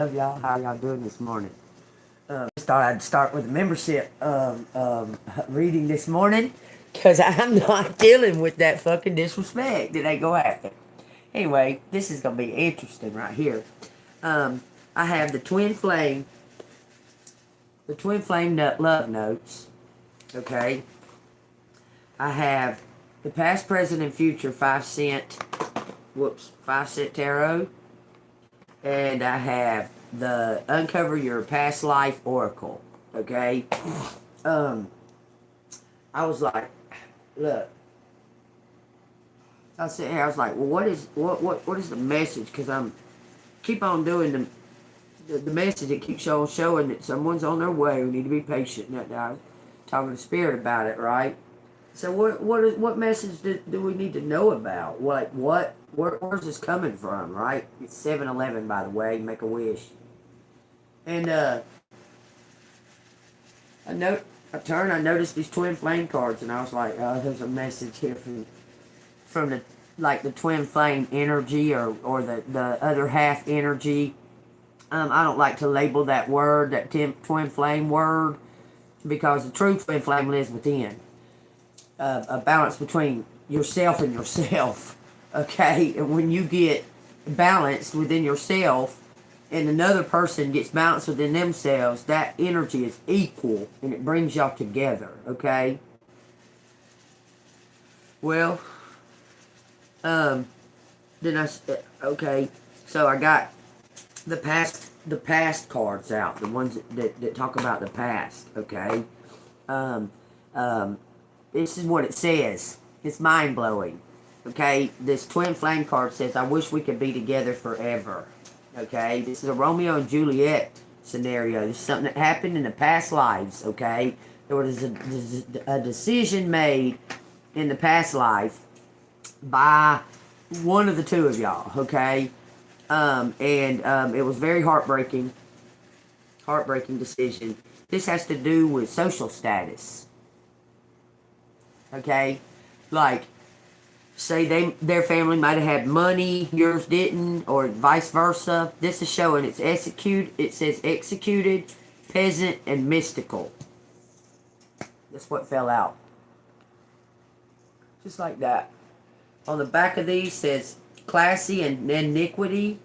Love y'all. How y'all doing this morning? Just thought I'd start with a membership reading this morning because I'm not dealing with that fucking disrespect that ain't gonna happen. Anyway, this is gonna be interesting right here. I have the twin flame love notes. Okay. I have the past, present, and future 5 cent tarot. And I have the Uncover Your Past Life Oracle. Okay? I was like, look. I was sitting here, I was like, well, what is the message? Because I'm keep on doing the message that keeps showing that someone's on their way. We need to be patient. And I was talking to Spirit about it, right? So what message do we need to know about? Where's this coming from, right? It's 7-Eleven, by the way. Make a wish. And I noticed these twin flame cards, and I was like, oh, there's a message here from the twin flame energy or the other half energy. I don't like to label that word, that twin flame word, because the true twin flame lives within. A balance between yourself and yourself, okay? And when you get balanced within yourself and another person gets balanced within themselves, that energy is equal and it brings y'all together, okay? Well, okay, so I got the past cards out, the ones that talk about the past, okay? This is what it says. It's mind-blowing. Okay? This twin flame card says, I wish we could be together forever. Okay? This is a Romeo and Juliet scenario. This is something that happened in the past lives. Okay? There was a decision made in the past life by one of the two of y'all. Okay? It was very heartbreaking. Heartbreaking decision. This has to do with social status. Okay, like, say their family might have had money, yours didn't, or vice versa. This is showing it says executed, peasant, and mystical. That's what fell out. Just like that. On the back of these says classy and iniquity,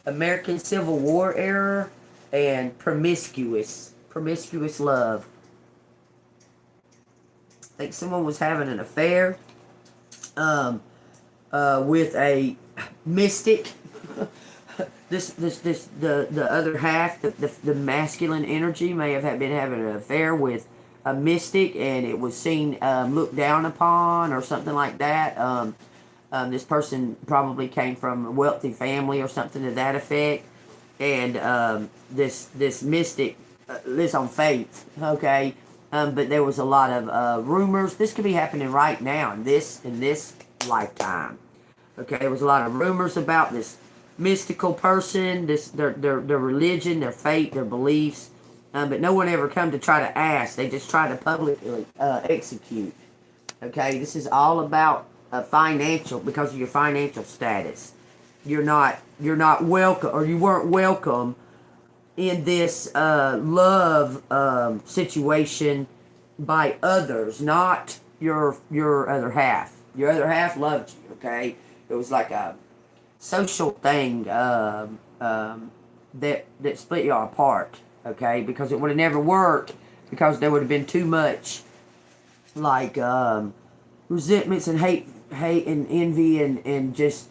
American Civil War era, and promiscuous love. I think someone was having an affair with a mystic. The other half, the masculine energy may have been having an affair with a mystic, and it was seen looked down upon or something like that. This person probably came from a wealthy family or something to that effect, and this mystic lives on faith. Okay. But there was a lot of rumors. This could be happening right now in this lifetime. Okay, there was a lot of rumors about this mystical person, their religion, their faith, their beliefs. But no one ever come to try to ask. They just try to publicly execute. Okay, this is all about financial, because of your financial status. You're not welcome, or you weren't welcome in this love situation by others, not your other half. Your other half loved you, okay? It was like a social thing that split y'all apart, okay? Because it would have never worked, because there would have been too much like resentments and hate and envy and just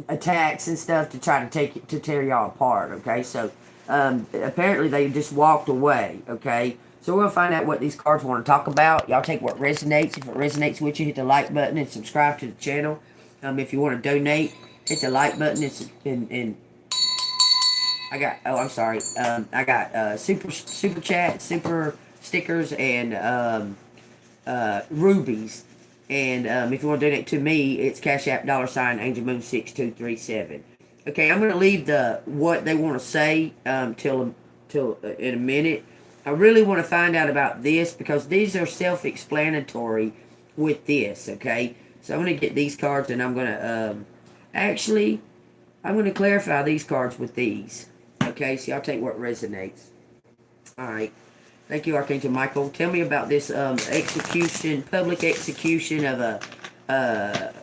attacks and stuff to try to tear y'all apart, okay? So apparently they just walked away, okay? So we're going to find out what these cards want to talk about. Y'all take what resonates. If it resonates with you, hit the like button and subscribe to the channel. If you want to donate, hit the like button and I got, oh, I'm sorry. I got super chat, super stickers, and rubies. And if you want to donate to me, it's Cash App $AngelMoon6237. Okay, I'm going to leave what they want to say till in a minute. I really want to find out about this, because these are self-explanatory with this, okay? So I'm going to get these cards, and I'm going to, I'm going to clarify these cards with these, Okay, so y'all take what resonates. Alright. Thank you, Archangel Michael. Tell me about this execution, public execution of a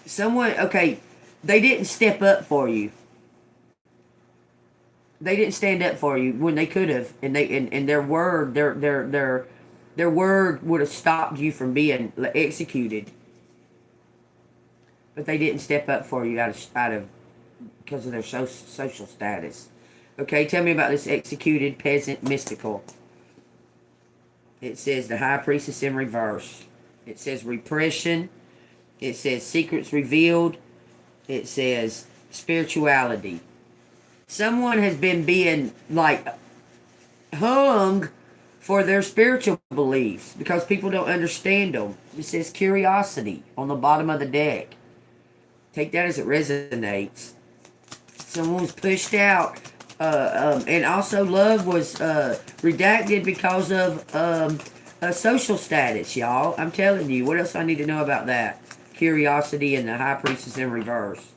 someone. Okay, they didn't step up for you. They didn't stand up for you when they could have, and their word, their word would have stopped you from being executed. But they didn't step up for you out of because of their social status. Okay, tell me about this executed peasant mystical. It says the high priestess in reverse. It says repression. It says secrets revealed. It says spirituality. Someone has been being like hung for their spiritual beliefs because people don't understand them. It says curiosity on the bottom of the deck. Take that as it resonates. Someone was pushed out. And also love was redacted because of a social status, y'all. I'm telling you. What else I need to know about that? Curiosity and the high priestess in reverse.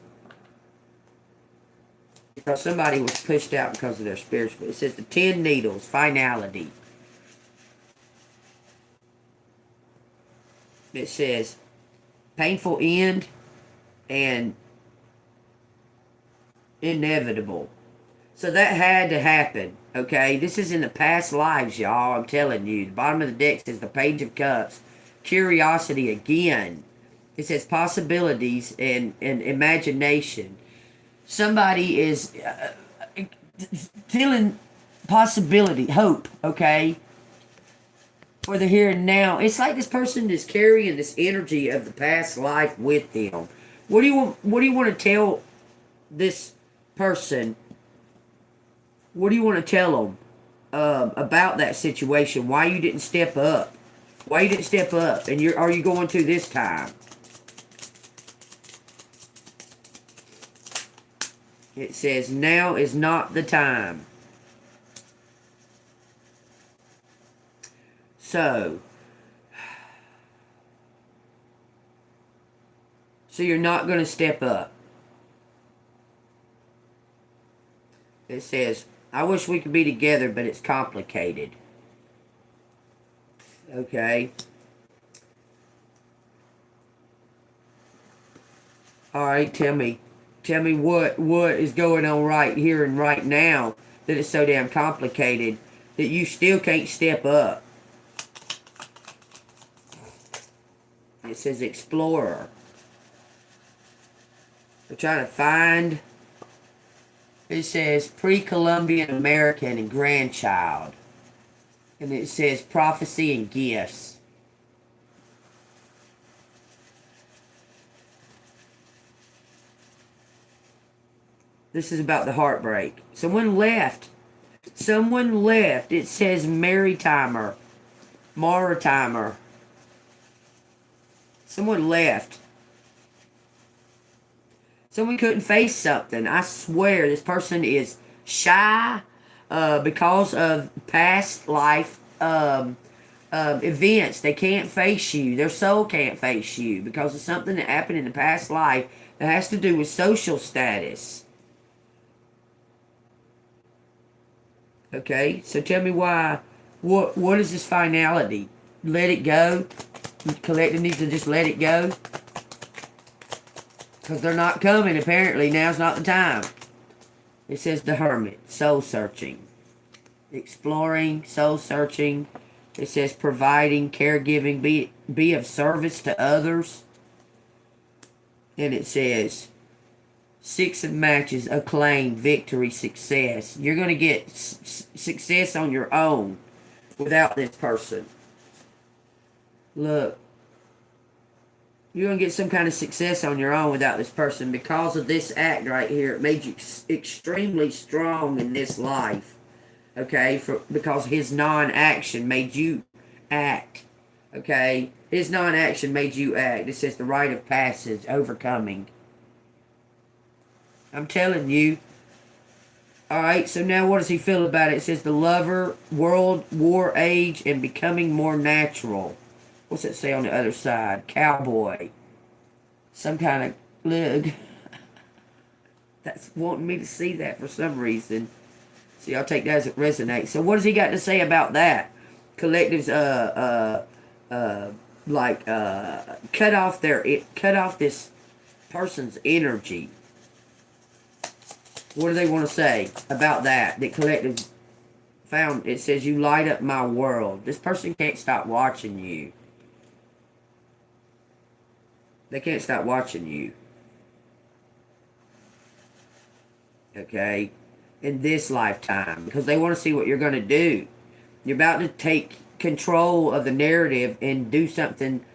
Because somebody was pushed out because of their spiritual. It says the 10 needles, finality. It says painful end and inevitable. So that had to happen, okay? This is in the past lives, y'all. I'm telling you. The bottom of the deck says the Page of Cups. Curiosity again. It says possibilities and imagination. Somebody is feeling possibility, hope, okay? For the here and now. It's like this person is carrying this energy of the past life with them. What do you want to tell this person? What do you want to tell them about that situation? Why you didn't step up? Why you didn't step up? And are you going to this time? It says now is not the time. So you're not going to step up. It says, I wish we could be together, but it's complicated. Okay. Alright, tell me what is going on right here and right now that it's so damn complicated that you still can't step up. It says explorer. They're trying to find. It says pre-Columbian American and grandchild. And it says prophecy and gifts. This is about the heartbreak. Someone left. Someone left. It says Maritimer. Maritimer. Someone left. Someone couldn't face something. I swear this person is shy because of past life events. They can't face you. Their soul can't face you because of something that happened in the past life that has to do with social status. Okay, so tell me why. What is this finality? Let it go. The collective needs to just let it go. Because they're not coming, apparently. Now's not the time. It says the hermit. Soul searching. Exploring. Soul searching. It says providing, caregiving, be of service to others. And it says 6 of matches, acclaim, victory, success. You're going to get success on your own without this person. Look. You're going to get some kind of success on your own without this person because of this act right here. It made you extremely strong in this life. Okay? Because his non-action made you act. Okay? His non-action made you act. It says the rite of passage, overcoming. I'm telling you. Alright, so now what does he feel about it? It says the lover, world, war, age, and becoming more natural. What's it say on the other side? Cowboy. Some kind of look. That's wanting me to see that for some reason. So y'all take that as it resonates. So what has he got to say about that? Collectives, cut off this person's energy. What do they want to say about that? That collective found, it says, you light up my world. This person can't stop watching you. They can't stop watching you. Okay? In this lifetime. Because they want to see what you're going to do. You're about to take control of the narrative and do something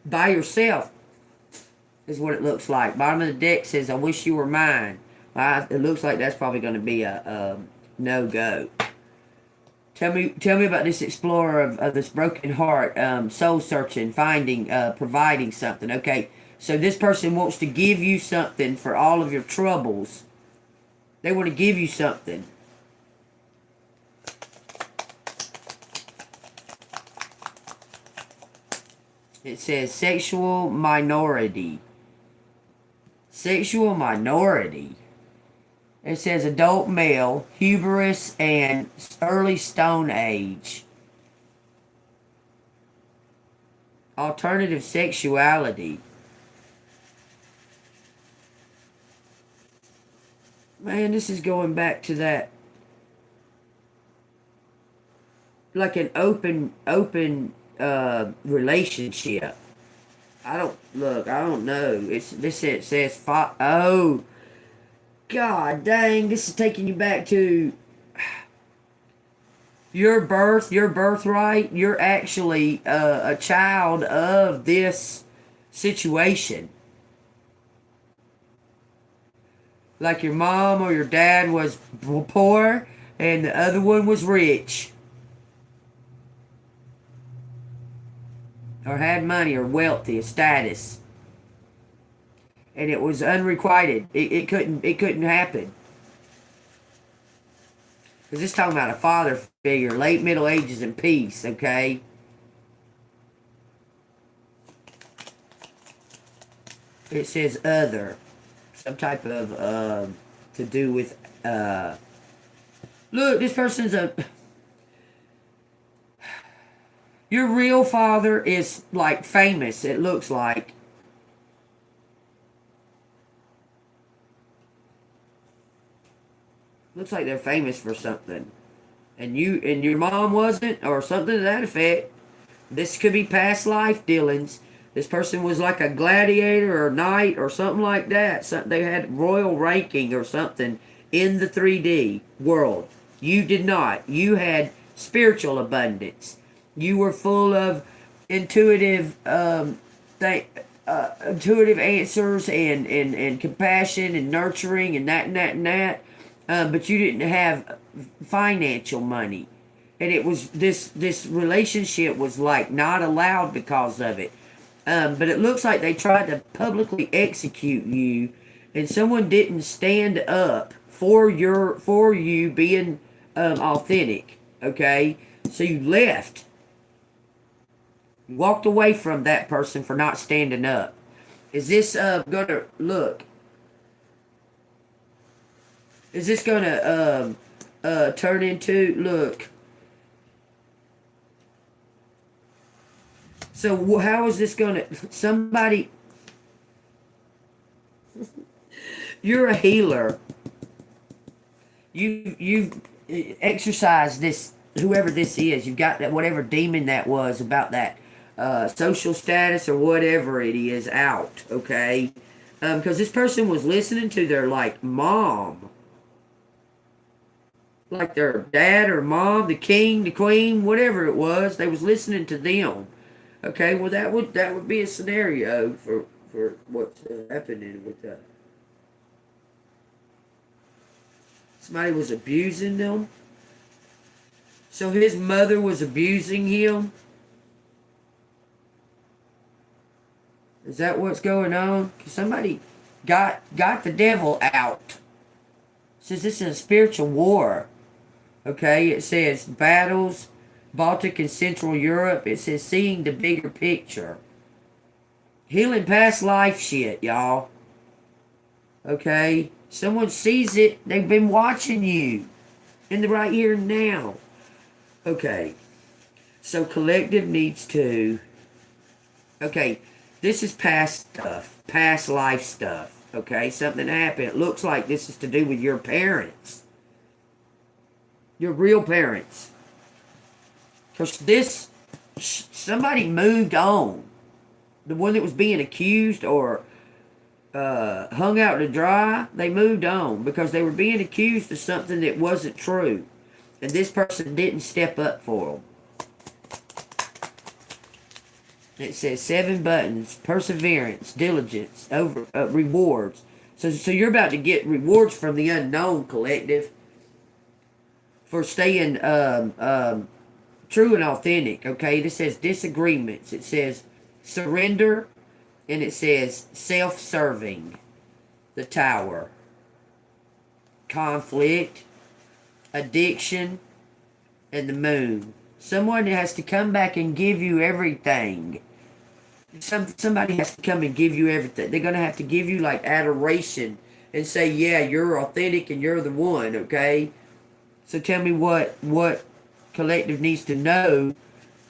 by yourself. Is what it looks like. Bottom of the deck says, I wish you were mine. Well, it looks like that's probably going to be a no-go. Tell me about this explorer of this broken heart, soul searching, finding, providing something. Okay, so this person wants to give you something for all of your troubles. They want to give you something. It says sexual minority. Sexual minority. It says adult male, hubris, and early stone age. Alternative sexuality. Man, this is going back to that. Like an open relationship. I don't know. It says, oh, God dang, this is taking you back to your birthright. You're actually a child of this situation. Like your mom or your dad was poor and the other one was rich. Or had money or wealthy, a status. And it was unrequited. It couldn't happen. Because this is talking about a father figure, late Middle Ages and peace, okay? It says other. Some type of, to do with, look, this person's your real father is, like, famous, it looks like. Looks like they're famous for something. And your mom wasn't, or something to that effect. This could be past life dealings. This person was like a gladiator or a knight or something like that. They had royal ranking or something in the 3D world. You did not. You had spiritual abundance. You were full of intuitive intuitive answers and compassion and nurturing and that. But you didn't have financial money. And it was this relationship was like not allowed because of it. But it looks like they tried to publicly execute you, and someone didn't stand up for you being authentic. Okay, so you left. You walked away from that person for not standing up. Is this gonna look? Is this gonna turn into look? So how is this gonna? Somebody, you're a healer. You've exercised this. Whoever this is, you've got that whatever demon that was about that social status or whatever it is out. Okay, because this person was listening to their like mom. Like their dad or mom, the king, the queen, whatever it was, they was listening to them. Okay, well that would be a scenario for what's happening with that. Somebody was abusing them. So his mother was abusing him. Is that what's going on? 'Cause somebody got the devil out. It says this is a spiritual war. Okay, it says battles, Baltic and Central Europe. It says seeing the bigger picture. Healing past life shit, y'all. Okay? Someone sees it. They've been watching you. in the right here and now. Okay. So collective needs to... Okay, this is past stuff. Past life stuff. Okay, something happened. It looks like this is to do with your parents. Your real parents. Because this... Somebody moved on. The one that was being accused or hung out to dry, they moved on because they were being accused of something that wasn't true. And this person didn't step up for them. It says 7 buttons, perseverance, diligence, over rewards. So you're about to get rewards from the unknown, collective, for staying true and authentic. Okay, this says disagreements. It says surrender, and it says self-serving. The Tower. Conflict, addiction, and the Moon. Someone has to come back and give you everything. Somebody has to come and give you everything. They're going to have to give you like adoration and say, yeah, you're authentic and you're the one, okay? So tell me what collective needs to know,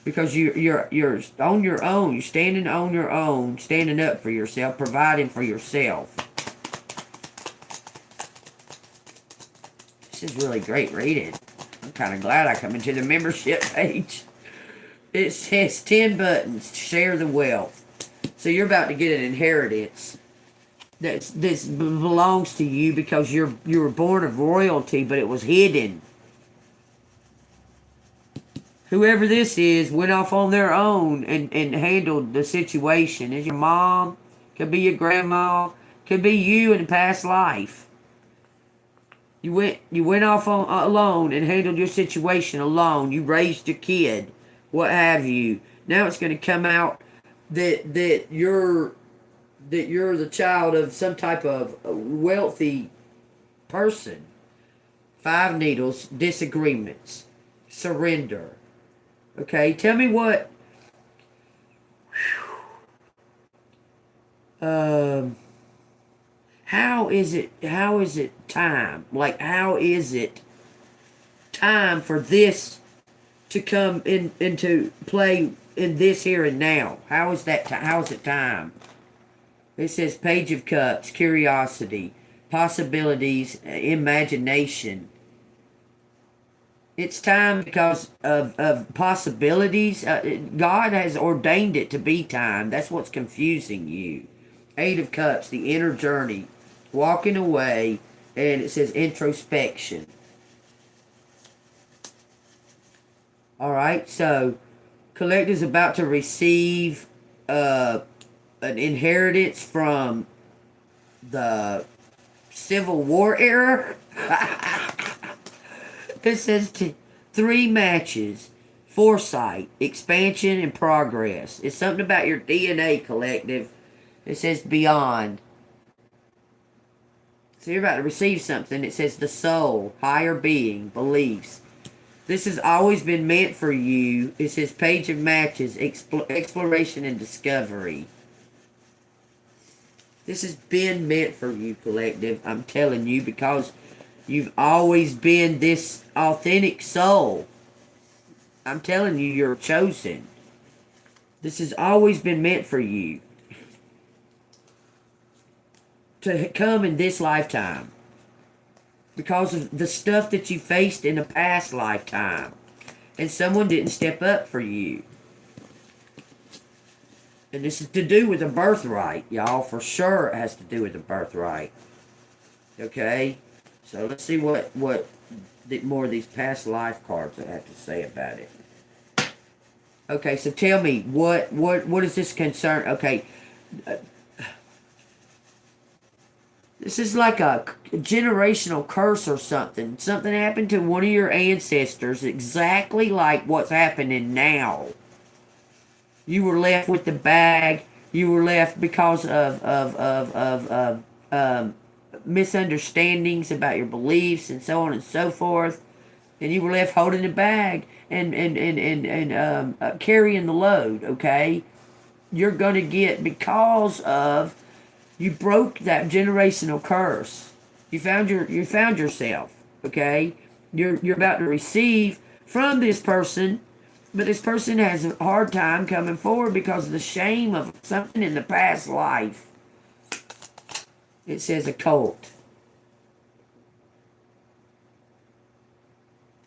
because you're on your own. You're standing on your own, standing up for yourself, providing for yourself. This is really great reading. I'm kind of glad I come into the membership page. It says 10 buttons, share the wealth. So you're about to get an inheritance. This belongs to you because you were born of royalty, but it was hidden. Whoever this is went off on their own and handled the situation. Is your mom, could be your grandma, could be you in a past life. You went off on alone and handled your situation alone. You raised your kid, what have you. Now it's going to come out that you're the child of some type of wealthy person. 5 needles, disagreements, surrender. Okay, tell me what. How is it time? Like, how is it time for this to come into play in this here and now? How is that? How is it time? It says Page of Cups, curiosity, possibilities, imagination. It's time because of possibilities. God has ordained it to be time. That's what's confusing you. 8 of Cups, the inner journey, walking away, and it says introspection. All right, so Collective's about to receive an inheritance from the Civil War era. It says 3 matches, foresight, expansion, and progress. It's something about your DNA, Collective. It says beyond. So you're about to receive something. It says the soul, higher being, beliefs. This has always been meant for you. It says Page of Matches, exploration and discovery. This has been meant for you, Collective. I'm telling you, because you've always been this authentic soul. I'm telling you, you're chosen. This has always been meant for you to come in this lifetime, because of the stuff that you faced in a past lifetime, and someone didn't step up for you. And this is to do with a birthright, y'all. For sure it has to do with a birthright. Okay? So let's see what more of these past life cards have to say about it. Okay, so tell me, what is this concern? Okay, this is like a generational curse or something. Something happened to one of your ancestors, exactly like what's happening now. You were left with the bag. You were left because of misunderstandings about your beliefs and so on and so forth, and you were left holding the bag and carrying the load. Okay, you're gonna get, because of you broke that generational curse. You found yourself. Okay, You're about to receive from this person, but this person has a hard time coming forward because of the shame of something in the past life. It says occult.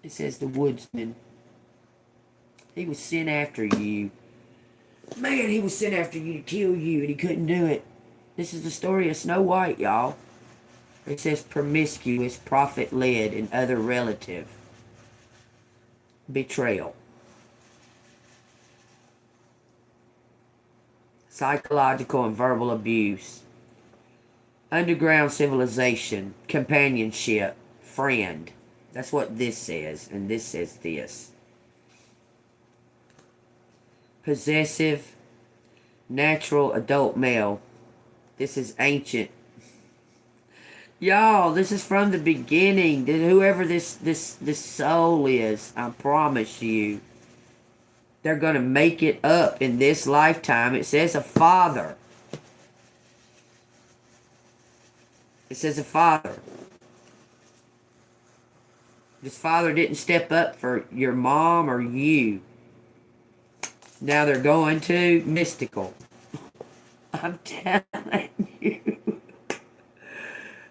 It says the woodsman. He was sent after you. Man, he was sent after you to kill you, and he couldn't do it. This is the story of Snow White, y'all. It says promiscuous, prophet-led, and other relative. Betrayal. Psychological and verbal abuse. Underground civilization. Companionship. Friend. That's what this says, and this says this. Possessive, natural adult male. This is ancient. Y'all, this is from the beginning. Whoever this soul is, I promise you, they're going to make it up in this lifetime. It says a father. It says a father. This father didn't step up for your mom or you. Now they're going to mystical. I'm telling you. It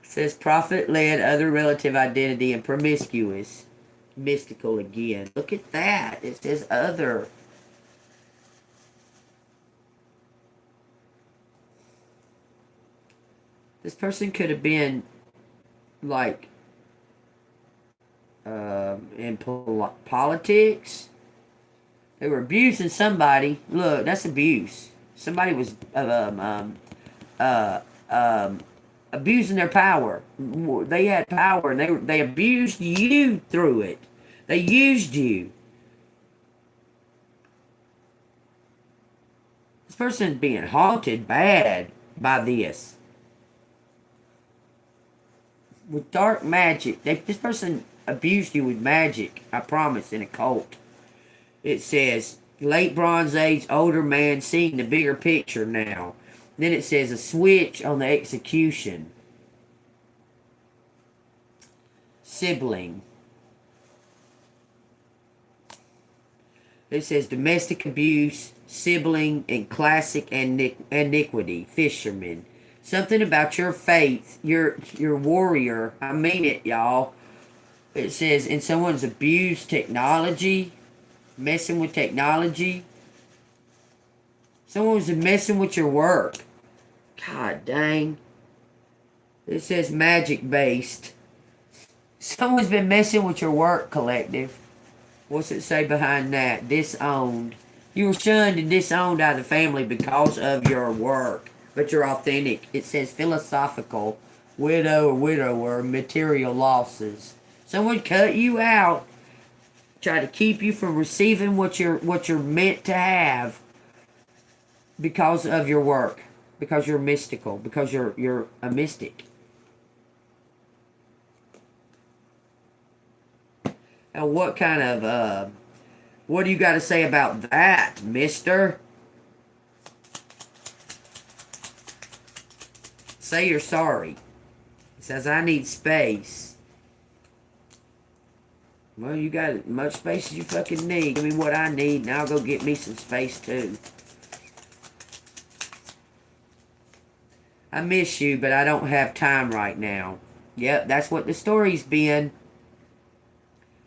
says prophet-led, other relative identity, and promiscuous. Mystical again. Look at that. It says other. This person could have been like in politics. They were abusing somebody. Look, that's abuse. Somebody was abusing their power. They had power, and they abused you through it. They used you. This person's being haunted bad by this. With dark magic. This person abused you with magic, I promise, in a cult. It says, late Bronze Age, older man seeing the bigger picture now. Then it says a switch on the execution. Sibling. It says domestic abuse, sibling, and classic iniquity. Fisherman. Something about your faith, your warrior. I mean it, y'all. It says, and someone's abused technology. Messing with technology. Someone's messing with your work. God dang. It says magic based. Someone's been messing with your work, collective. What's it say behind that? Disowned. You were shunned and disowned out of the family because of your work. But you're authentic. It says philosophical. Widow or widower. Material losses. Someone cut you out. Try to keep you from receiving what you're meant to have because of your work, because you're mystical, because you're a mystic. And what kind of what do you got to say about that, mister? Say you're sorry. It says I need space. Well, you got as much space as you fucking need. Give me what I need, and I'll go get me some space, too. I miss you, but I don't have time right now. Yep, that's what the story's been.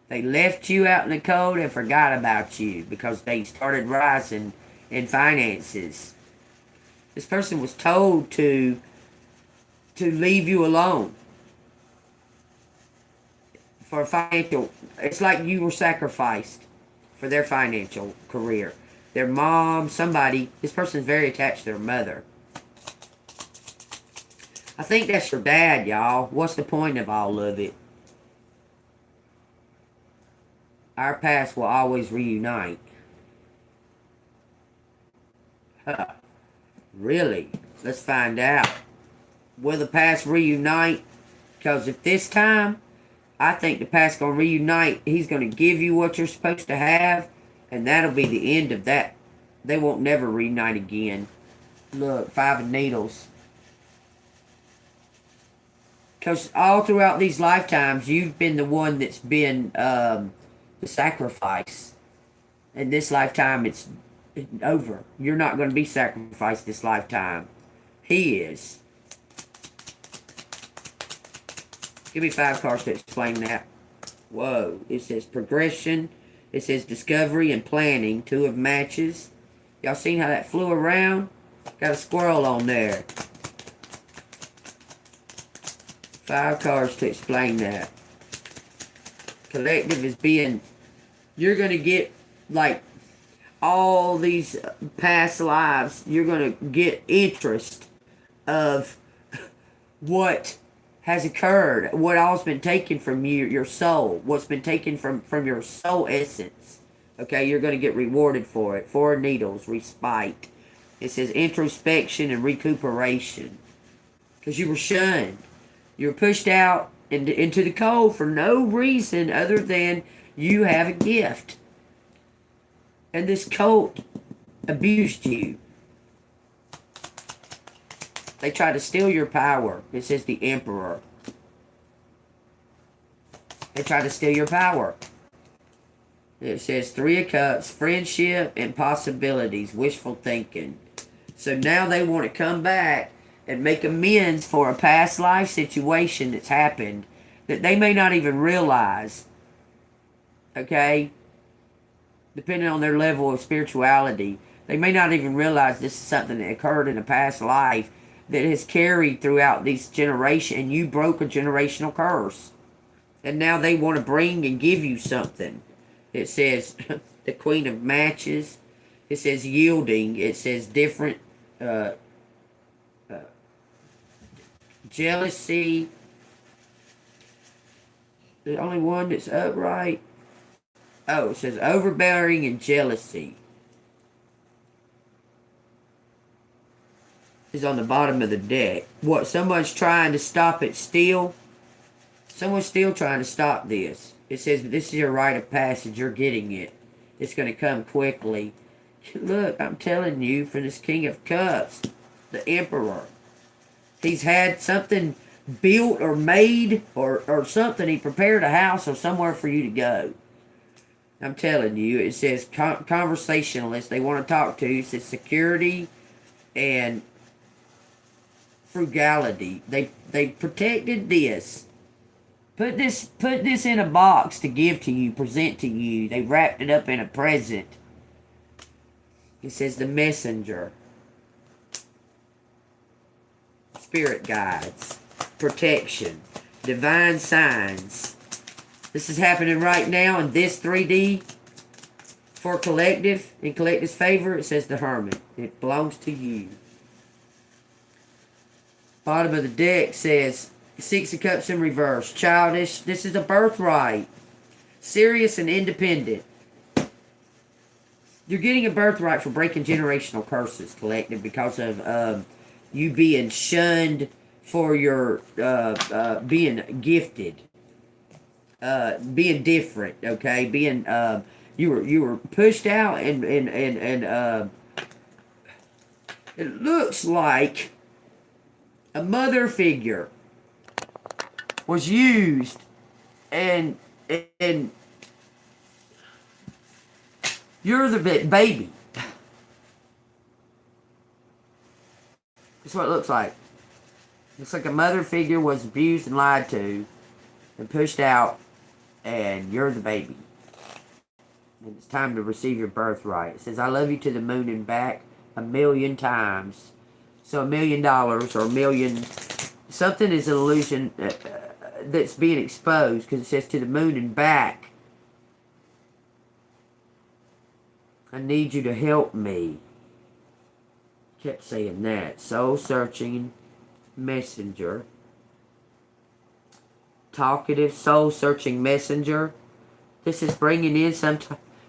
They left you out in the cold and forgot about you because they started rising in finances. This person was told to leave you alone. For financial, it's like you were sacrificed for their financial career. Their mom, somebody, this person's very attached to their mother. I think that's your dad, y'all. What's the point of all of it? Our past will always reunite. Huh. Really? Let's find out. Will the past reunite? Because if this time, I think the past's going to reunite. He's going to give you what you're supposed to have. And that'll be the end of that. They won't never reunite again. Look, 5 of Needles. Because all throughout these lifetimes, you've been the one that's been the sacrifice. And this lifetime, it's over. You're not going to be sacrificed this lifetime. He is. Give me 5 cards to explain that. Whoa. It says progression. It says discovery and planning. 2 of matches. Y'all seen how that flew around? Got a squirrel on there. 5 cards to explain that. Collective is being... You're going to get, like, all these past lives. You're going to get interest of what has occurred. What all's been taken from you, your soul. What's been taken from your soul essence. Okay, you're going to get rewarded for it. 4 needles, respite. It says introspection and recuperation. Because you were shunned. You were pushed out into the cold for no reason other than you have a gift. And this cult abused you. They tried to steal your power. It says the Emperor. They tried to steal your power. It says 3 of Cups, friendship and possibilities, wishful thinking. So now they want to come back and make amends for a past life situation that's happened that they may not even realize. Okay? Depending on their level of spirituality, they may not even realize this is something that occurred in a past life that has carried throughout these generations, and you broke a generational curse. And now they want to bring and give you something. It says the Queen of Matches. It says yielding. It says different jealousy. The only one that's upright. Oh, it says overbearing and jealousy. Is on the bottom of the deck. What, someone's trying to stop it still? Someone's still trying to stop this. It says, this is your rite of passage. You're getting it. It's going to come quickly. Look, I'm telling you, for this King of Cups, the Emperor. He's had something built or made or something. He prepared a house or somewhere for you to go. I'm telling you, it says conversationalist. They want to talk to you. It says security and frugality. They protected this. Put this in a box to give to you, present to you. They wrapped it up in a present. It says the messenger. Spirit guides. Protection. Divine signs. This is happening right now in this 3D. For collective, in collective's favor, it says the Hermit. It belongs to you. Bottom of the deck says 6 of Cups in reverse. Childish. This is a birthright. Serious and independent. You're getting a birthright for breaking generational curses, collective, because of you being shunned for your being gifted. Being different, okay? Being you were pushed out and it looks like a mother figure was used and you're the baby. That's what it looks like. Looks like a mother figure was abused and lied to and pushed out, and you're the baby. And it's time to receive your birthright. It says, I love you to the moon and back 1,000,000 times. So $1 million or a million, something is an illusion that's being exposed, because it says to the moon and back. I need you to help me. Kept saying that. Soul searching messenger. Talkative soul searching messenger. This is bringing in some...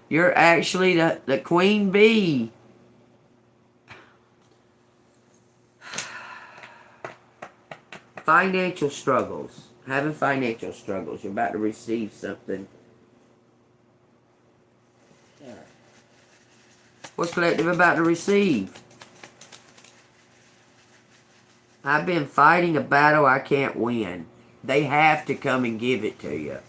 You're actually the queen bee. Financial struggles. Having financial struggles. You're about to receive something. What's collective about to receive? I've been fighting a battle I can't win. They have to come and give it to you.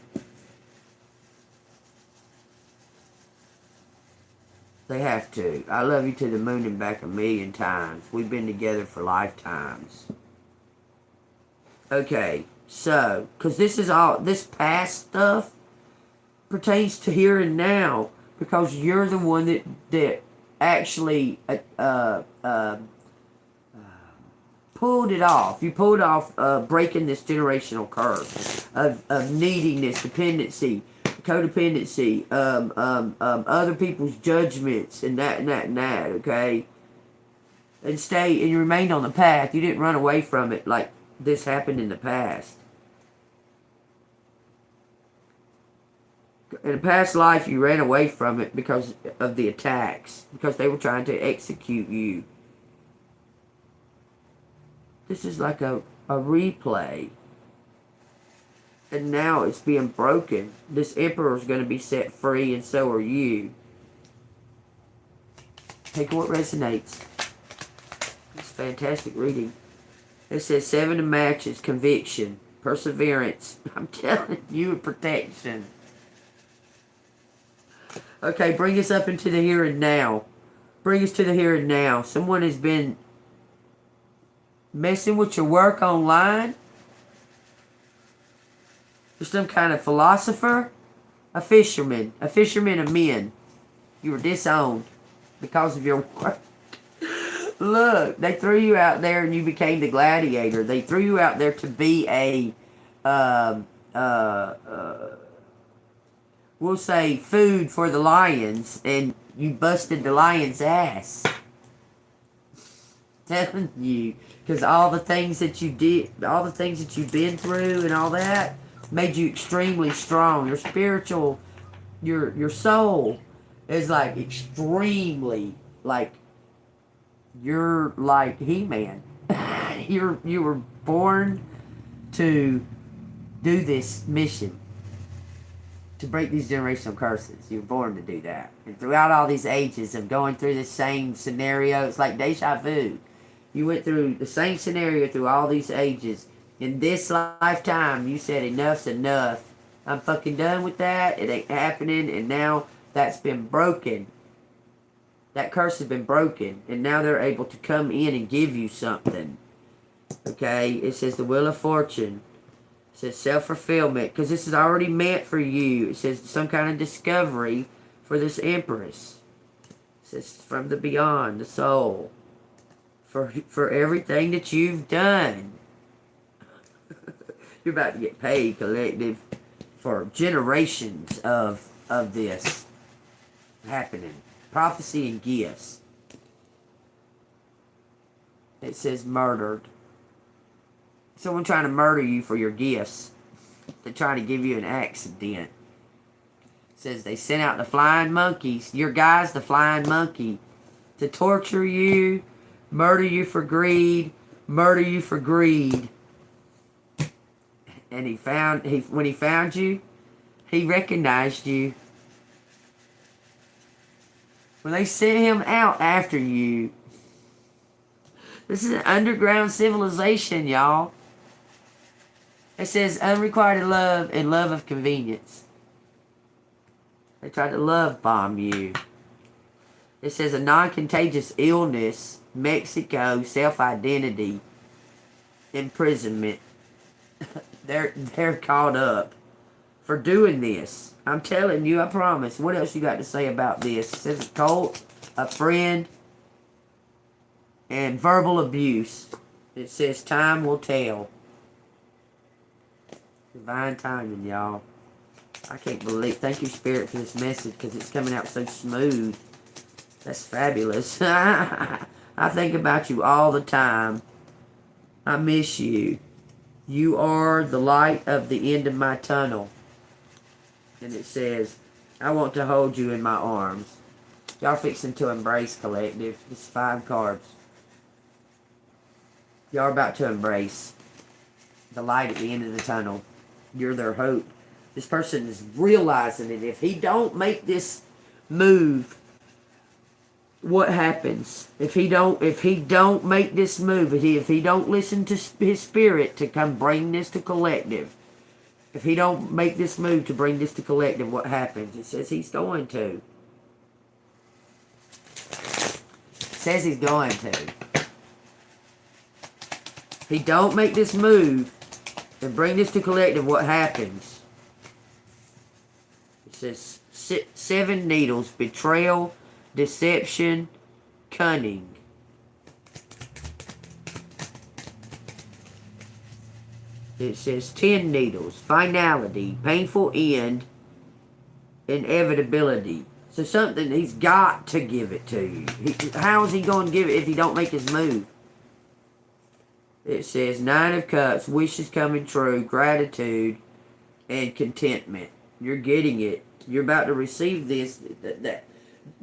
They have to. I love you to the moon and back 1,000,000 times. We've been together for lifetimes. Okay, so, because this past stuff pertains to here and now, because you're the one that actually pulled it off. You pulled off breaking this generational curse of neediness, dependency, codependency, other people's judgments, and that, okay? And you remained on the path. You didn't run away from it like this happened in the past. In a past life, you ran away from it because of the attacks, because they were trying to execute you. This is like a replay. And now it's being broken. This emperor is going to be set free, and so are you. Take what resonates. It's fantastic reading. It says 7 of matches, conviction, perseverance. I'm telling you, protection. Okay, bring us up into the here and now. Bring us to the here and now. Someone has been messing with your work online. You're some kind of philosopher. A fisherman of men. You were disowned because of your work. Look, they threw you out there and you became the gladiator. They threw you out there to be a, we'll say, food for the lions, and you busted the lion's ass. Telling you, because all the things that you did, all the things that you've been through and all that, made you extremely strong. Your spiritual, your soul is like extremely, like, you're like He-Man. You were born to do this mission, to break these generational curses. You were born to do that. And throughout all these ages of going through the same scenario, it's like deja vu. You went through the same scenario through all these ages. In this lifetime, you said enough's enough. I'm fucking done with that. It ain't happening. And now that's been broken. That curse has been broken. And now they're able to come in and give you something. Okay? It says the Wheel of Fortune. It says self-fulfillment. Because this is already meant for you. It says some kind of discovery for this Empress. It says from the beyond, the soul. For everything that you've done. You're about to get paid, collective, for generations of this happening. Prophecy and gifts. It says murdered. Someone trying to murder you for your gifts. They're trying to give you an accident. It says they sent out the flying monkeys. Your guy's the flying monkey. To torture you, murder you for greed, murder you for greed. And when he found you, he recognized you. When they sent him out after you, this is an underground civilization, y'all. It says unrequited love and love of convenience. They tried to love bomb you. It says a non-contagious illness, Mexico, self-identity, imprisonment. They're caught up for doing this. I'm telling you, I promise. What else you got to say about this? It says a cult, a friend, and verbal abuse. It says time will tell. Divine timing, y'all. I can't believe. Thank you, Spirit, for this message, because it's coming out so smooth. That's fabulous. I think about you all the time. I miss you. You are the light of the end of my tunnel. And it says, I want to hold you in my arms. Y'all fixing to embrace, collective. It's 5 cards. Y'all are about to embrace the light at the end of the tunnel. You're their hope. This person is realizing it. If he don't make this move, what happens if he don't make this move, if he don't listen to his spirit to come bring this to collective, if he don't make this move to bring this to collective, what happens? It says he's going to. It says he's going to. If he don't make this move and bring this to collective, what happens? It says 7 needles: betrayal, deception, cunning. It says 10 needles: finality, painful end, inevitability. So something, he's got to give it to you. How is he going to give it if he don't make his move? It says 9 of Cups, wishes coming true, gratitude, and contentment. You're getting it. You're about to receive this.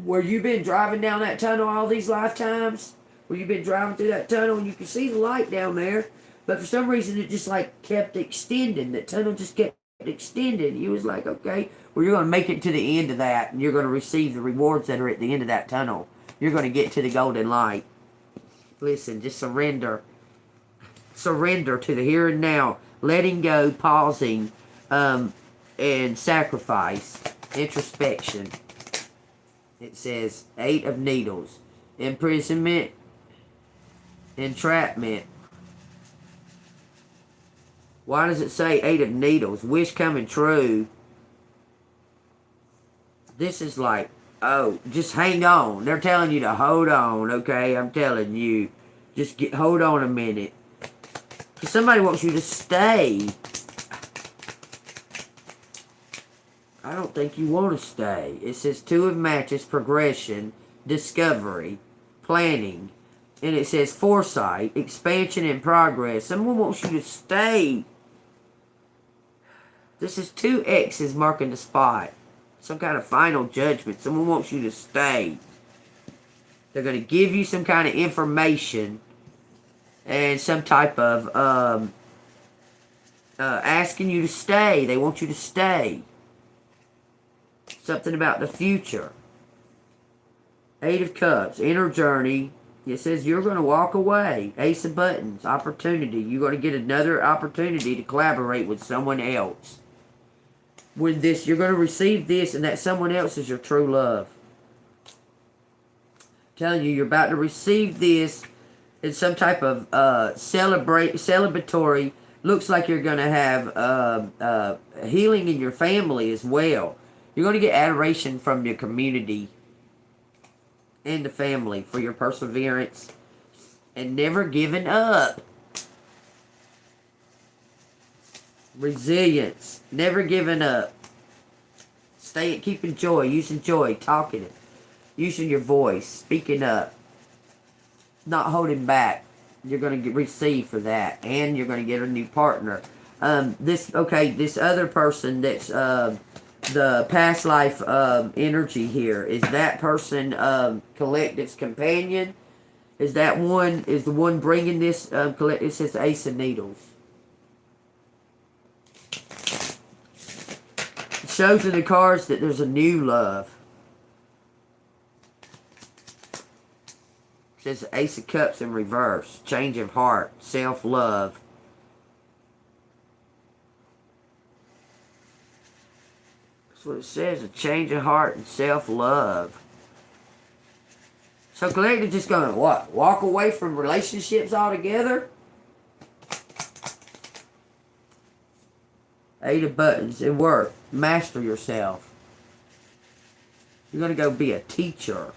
Where you've been driving down that tunnel all these lifetimes, where you've been driving through that tunnel and you can see the light down there, but for some reason it just like kept extending. That tunnel just kept extending. You was like, okay, well, you're going to make it to the end of that, and you're going to receive the rewards that are at the end of that tunnel. You're going to get to the golden light. Listen, just surrender. Surrender to the here and now. Letting go, pausing, and sacrifice. Introspection. It says 8 of Needles. Imprisonment. Entrapment. Why does it say 8 of Needles? Wish coming true. This is like, oh, just hang on. They're telling you to hold on, okay? I'm telling you. Just hold on a minute. Somebody wants you to stay. I don't think you want to stay. It says 2 of Matches, progression, discovery, planning. And it says foresight, expansion, and progress. Someone wants you to stay. This is 2 X's marking the spot. Some kind of final judgment. Someone wants you to stay. They're going to give you some kind of information and some type of asking you to stay. They want you to stay. Something about the future. 8 of Cups, inner journey. It says you're going to walk away. Ace of Buttons, opportunity. You're going to get another opportunity to collaborate with someone else. With this, you're going to receive this, and that someone else is your true love. I'm telling you, you're about to receive this in some type of celebratory. Looks like you're going to have healing in your family as well. You're going to get adoration from your community and the family for your perseverance and never giving up. Resilience, never giving up. Keeping joy, using joy, talking it, using your voice, speaking up, not holding back. You're going to receive for that, and you're going to get a new partner. This other person that's the past life energy here, is that person collective's companion? Is the one bringing this collective? It says Ace of Needles. It shows in the cards that there's a new love. It says Ace of Cups in reverse. Change of heart. Self-love. That's what it says. A change of heart and self-love. So collective just going to what? Walk away from relationships altogether? 8 of Buttons. And work. Master yourself. You're going to go be a teacher.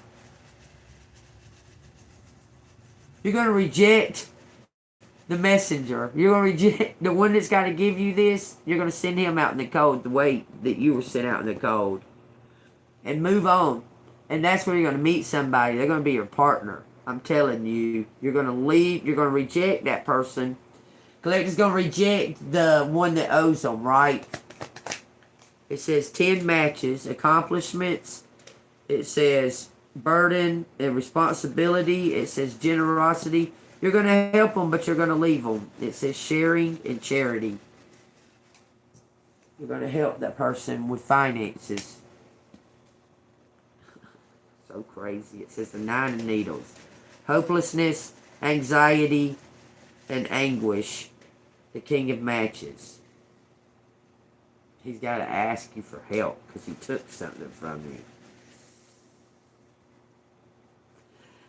You're going to reject the messenger. You're going to reject the one that's got to give you this. You're going to send him out in the cold the way that you were sent out in the cold. And move on. And that's where you're going to meet somebody. They're going to be your partner. I'm telling you. You're going to leave. You're going to reject that person. Collective's going to reject the one that owes them, right? It says 10 matches, accomplishments. It says burden and responsibility. It says generosity. You're going to help them, but you're going to leave them. It says sharing and charity. You're going to help that person with finances. So crazy. It says the 9 of Needles. Hopelessness, anxiety, and anguish. The King of Matches. He's got to ask you for help because he took something from you.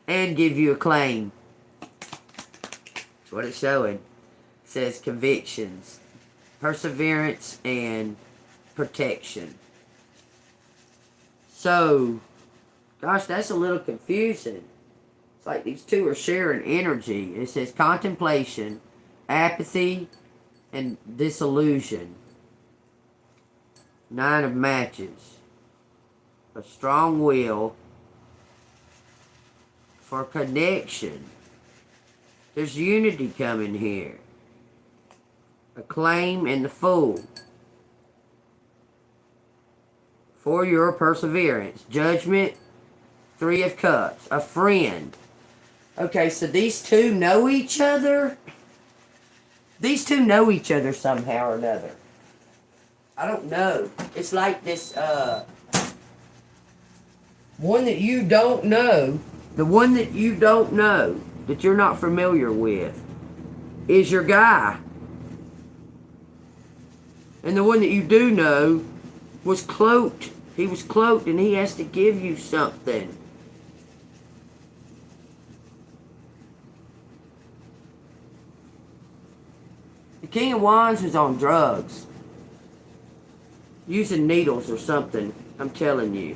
And give you a claim. That's what it's showing. It says convictions, perseverance, and protection. So, gosh, that's a little confusing. It's like these two are sharing energy. It says contemplation, apathy, and disillusion. 9 of Matches. A strong will for connection. There's unity coming here. A claim and the Fool. For your perseverance. Judgment. 3 of Cups. A friend. Okay, so these two know each other. These two know each other somehow or another. I don't know. It's like this, one that you don't know, the one that you don't know, that you're not familiar with, is your guy. And the one that you do know was cloaked. He was cloaked and he has to give you something. The King of Wands was on drugs. Using needles or something, I'm telling you.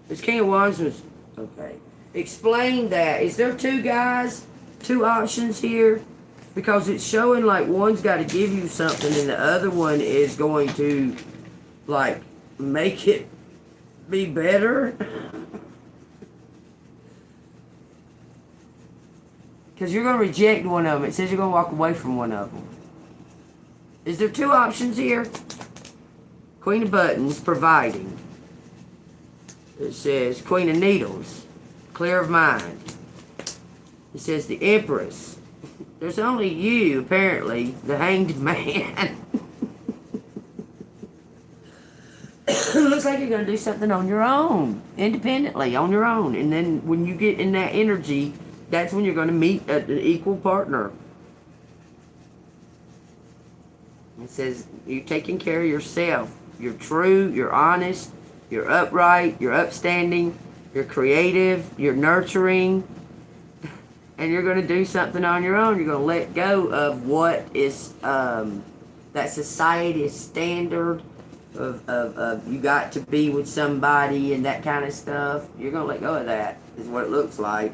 This King of Wands was... Okay. Explain that. Is there two guys, two options here? Because it's showing like one's got to give you something and the other one is going to, like, make it be better. Because you're going to reject one of them. It says you're going to walk away from one of them. Is there two options here? Queen of Buttons, providing. It says Queen of Needles, clear of mind. It says the Empress. There's only you, apparently, the Hanged Man. Looks like you're going to do something on your own, independently, on your own. And then when you get in that energy, that's when you're going to meet an equal partner. It says you're taking care of yourself. You're true, you're honest, you're upright, you're upstanding, you're creative, you're nurturing, and you're going to do something on your own. You're going to let go of what is that society's standard of you got to be with somebody and that kind of stuff. You're going to let go of that, is what it looks like.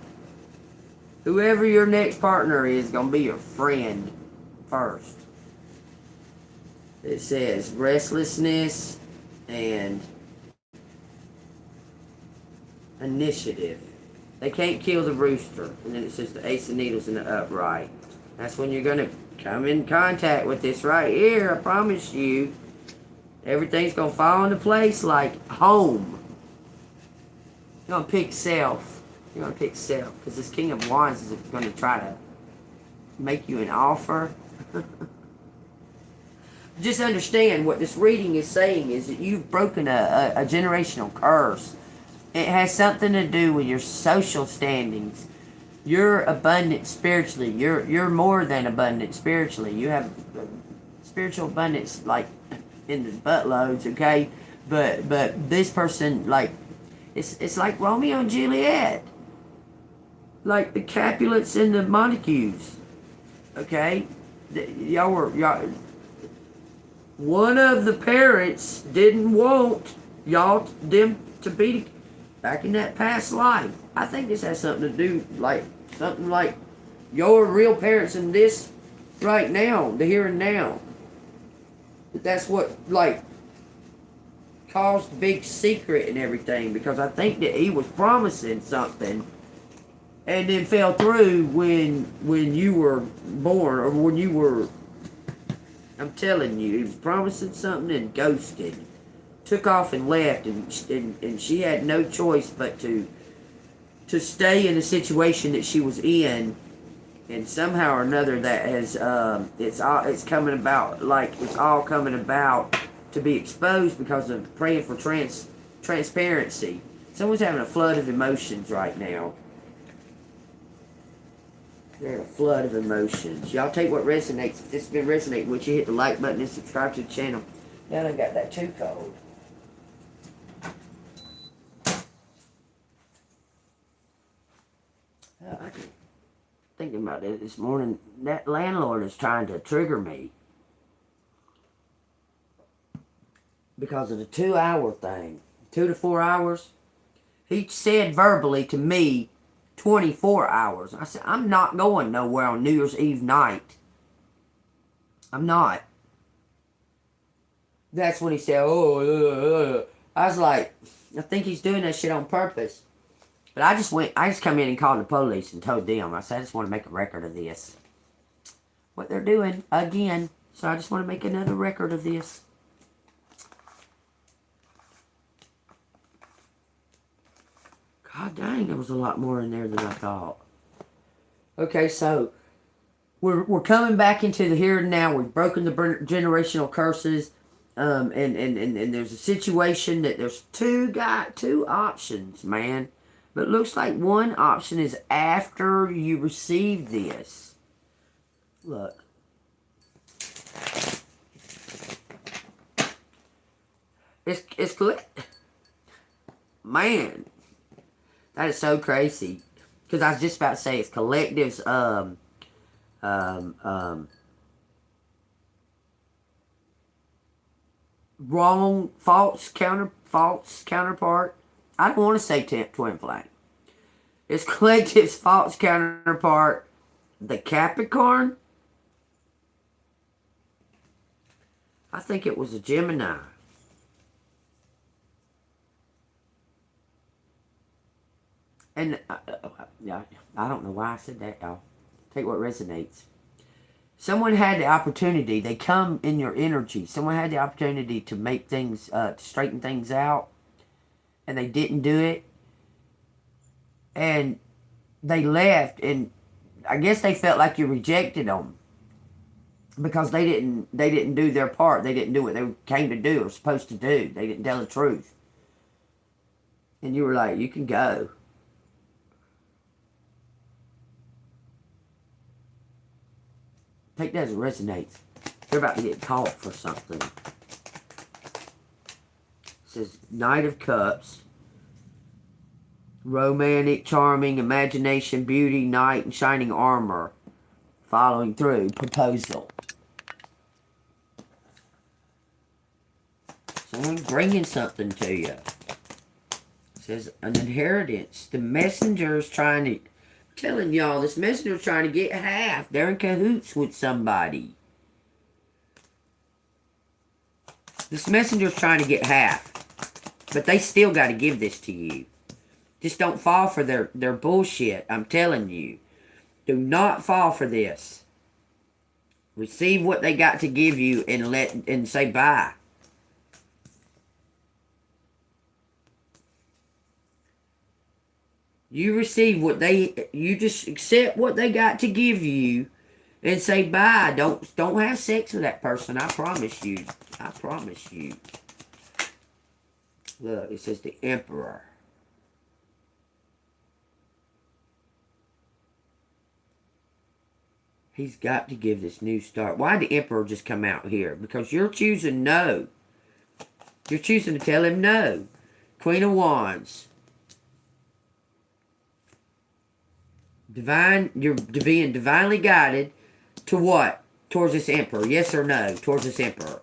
Whoever your next partner is going to be your friend first. It says restlessness and initiative. They can't kill the rooster. And then it says the Ace of Needles in the upright. That's when you're going to come in contact with this right here. I promise you. Everything's going to fall into place like home. You're going to pick self. You're going to pick self. Because this King of Wands is going to try to make you an offer. Just understand what this reading is saying is that you've broken a generational curse. It has something to do with your social standings. You're abundant spiritually. You're more than abundant spiritually. You have spiritual abundance like in the buttloads, okay? But this person, like, it's like Romeo and Juliet. Like the Capulets and the Montagues. Okay? Y'all one of the parents didn't want them to be back in that past life. I think this has something to do, like, something like your real parents in this right now, the here and now. But that's what, like, caused the big secret and everything, because I think that he was promising something and then fell through when you were born, or when you were... I'm telling you, he was promising something and ghosted. Took off and left, and she had no choice but to stay in the situation that she was in, and somehow or another that has it's coming about, like it's all coming about to be exposed because of praying for transparency. Someone's having a flood of emotions right now. They're in a flood of emotions. Y'all take what resonates. If this has been resonating with you, hit the like button and subscribe to the channel. Now I got that too cold. I can thinking about it this morning. That landlord is trying to trigger me because of the 2 hour thing. 2 to 4 hours. He said verbally to me 24 hours. I said, I'm not going nowhere on New Year's Eve night. I'm not. That's when he said, oh, I was like, I think he's doing that shit on purpose. But I just come in and called the police and told them. I said, I just want to make a record of this. What they're doing again. So I just want to make another record of this. God dang, there was a lot more in there than I thought. Okay, so we're coming back into the here and now. We've broken the generational curses. And there's a situation that there's two options, man. But it looks like one option is after you receive this. Look. It's man. That is so crazy. Because I was just about to say it's collectives wrong, false counterpart. I don't want to say twin flame. It's collective's false counterpart, the Capricorn. I think it was a Gemini. And yeah, I don't know why I said that, y'all. Take what resonates. Someone had the opportunity. They come in your energy. Someone had the opportunity to make things, to straighten things out. And they didn't do it. And they left. And I guess they felt like you rejected them. Because they didn't do their part. They didn't do what they came to do or supposed to do. They didn't tell the truth. And you were like, you can go. Take that as it resonates. They're about to get caught for something. It says Knight of Cups. Romantic, charming, imagination, beauty, knight, and shining armor. Following through. Proposal. Someone bringing something to you. It says an inheritance. The messenger's trying to... telling y'all, this messenger's trying to get half. They're in cahoots with somebody. This messenger's trying to get half. But they still got to give this to you. Just don't fall for their bullshit. I'm telling you. Do not fall for this. Receive what they got to give you and say bye. You receive what you just accept what they got to give you and say bye. Don't have sex with that person. I promise you. I promise you. Look, it says the Emperor. He's got to give this new start. Why did the Emperor just come out here? Because you're choosing no. You're choosing to tell him no. Queen of Wands. You're being divinely guided to what? Towards this Emperor. Yes or no? Towards this Emperor.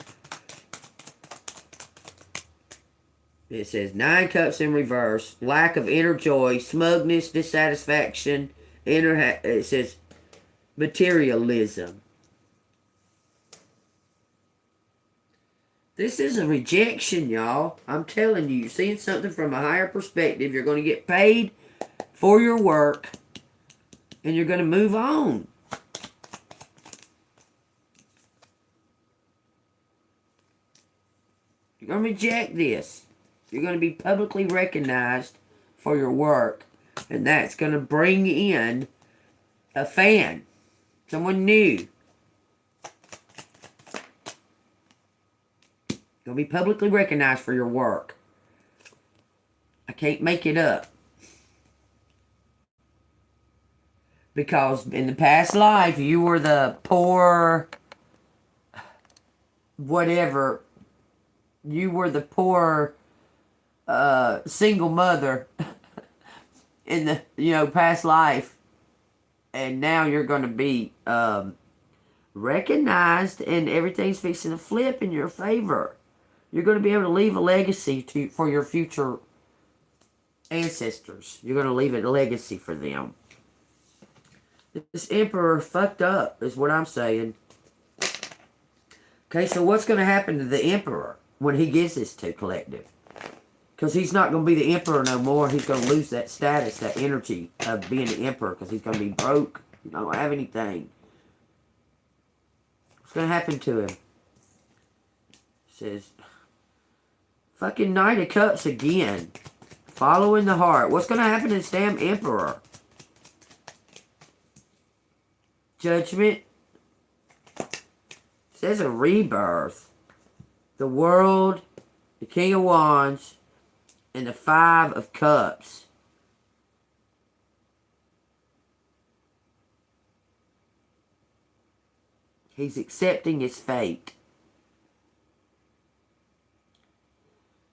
It says 9 cups in reverse. Lack of inner joy. Smugness. Dissatisfaction. It says materialism. This is a rejection, y'all. I'm telling you. You're seeing something from a higher perspective. You're going to get paid for your work. And you're going to move on. You're going to reject this. You're going to be publicly recognized for your work. And that's going to bring in a fan. Someone new. You'll be publicly recognized for your work. I Can't make it up. Because in the past life, you were the poor, whatever, you were the poor single mother in the, past life. And now you're going to be recognized, and everything's fixing to flip in your favor. You're going to be able to leave a legacy for your future ancestors. You're going to leave a legacy for them. This emperor fucked up, is what I'm saying. Okay, so what's going to happen to the emperor when he gives this to collective? Because he's not going to be the emperor no more. He's going to lose that status, that energy of being the emperor, because he's going to be broke. He don't have anything. What's going to happen to him? It says, fucking Knight of Cups again. Following the heart. What's going to happen to this damn emperor? Judgment. It says a rebirth. The World, the King of Wands, and the Five of Cups. He's accepting his fate.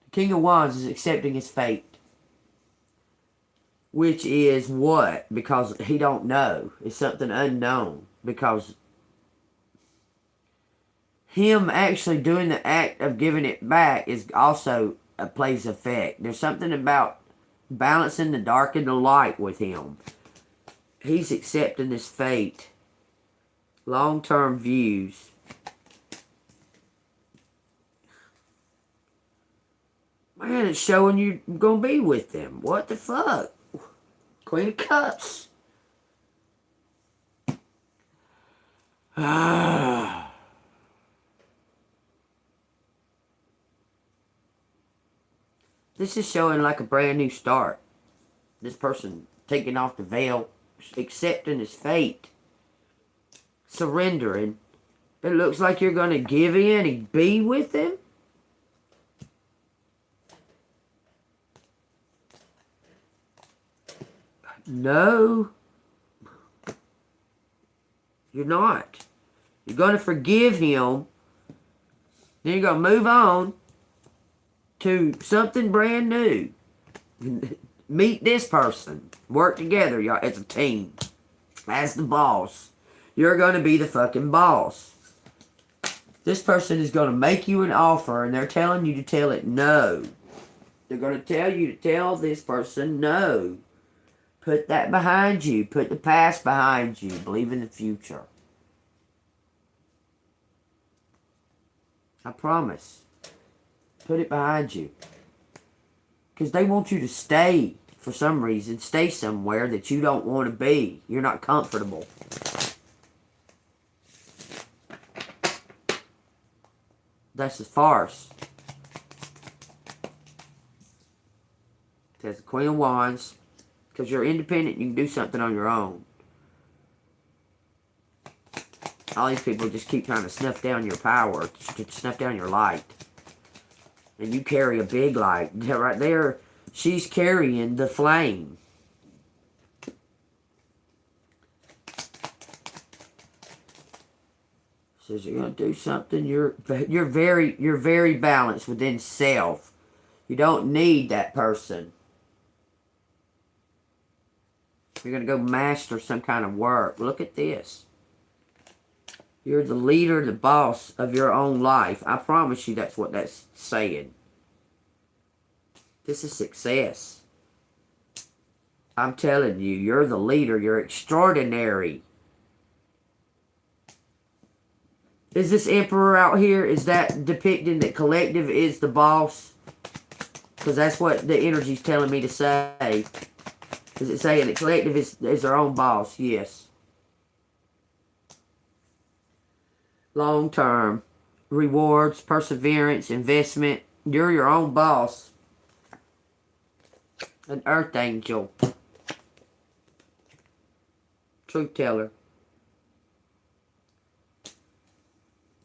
The King of Wands is accepting his fate. Which is what? Because he don't know. It's something unknown. Because him actually doing the act of giving it back is also a plays effect. There's something about balancing the dark and the light with him. He's accepting this fate. Long-term views. Man, it's showing you're going to be with them. What the fuck? Queen of Cups. This is showing like a brand new start. This person taking off the veil, accepting his fate, surrendering. It looks like you're going to give in and be with him. No. You're not. You're going to forgive him. Then you're going to move on to something brand new. Meet this person. Work together, y'all, as a team. As the boss. You're going to be the fucking boss. This person is going to make you an offer, and they're telling you to tell it no. They're going to tell you to tell this person no. Put that behind you. Put the past behind you. Believe in the future. I promise. Put it behind you. Because they want you to stay, for some reason. Stay somewhere that you don't want to be. You're not comfortable. That's a farce. It says the Queen of Wands. Because you're independent, you can do something on your own. All these people just keep trying to snuff down your power, to snuff down your light. And you carry a big light. Right there, she's carrying the flame. Says you're going to do something. You're very balanced within self. You don't need that person. You're going to go master some kind of work. Look at this. You're the leader, the boss of your own life. I promise you that's what that's saying. This is success. I'm telling you, you're the leader. You're extraordinary. Is this emperor out here, is that depicting that collective is the boss? Because that's what the energy's telling me to say. Is it saying that collective is their own boss? Yes. Long-term. Rewards, perseverance, investment. You're your own boss. An earth angel. Truth teller.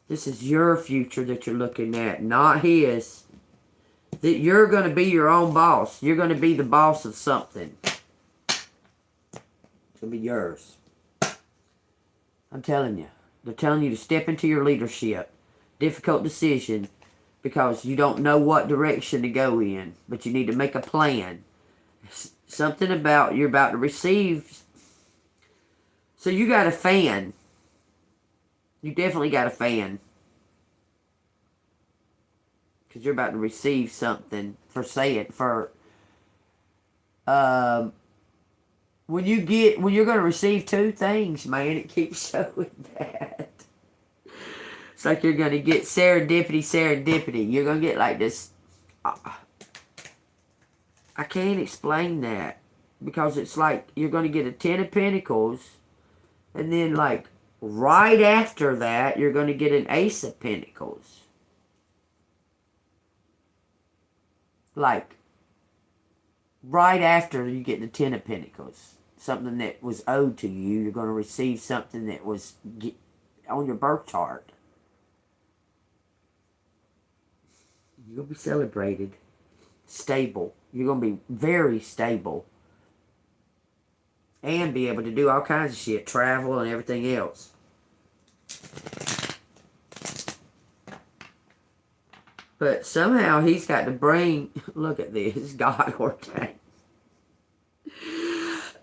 This is your future that you're looking at, not his. That you're going to be your own boss. You're going to be the boss of something. It's going to be yours. I'm telling you. They're telling you to step into your leadership. Difficult decision because you don't know what direction to go in. But you need to make a plan. Something about you're about to receive. So you got a fan. You definitely got a fan. Because you're about to receive something for saying, for, when you're going to receive two things, man, it keeps showing that. It's like you're going to get serendipity. You're going to get like this, I can't explain that. Because it's like you're going to get a 10 of Pentacles, and then like right after that, you're going to get an Ace of Pentacles. Like, right after you get the 10 of Pentacles, something that was owed to you, you're going to receive something that was on your birth chart. You're going to be celebrated. Stable. You're going to be very stable. And be able to do all kinds of shit. Travel and everything else. But somehow he's got to bring, look at this, God ordained.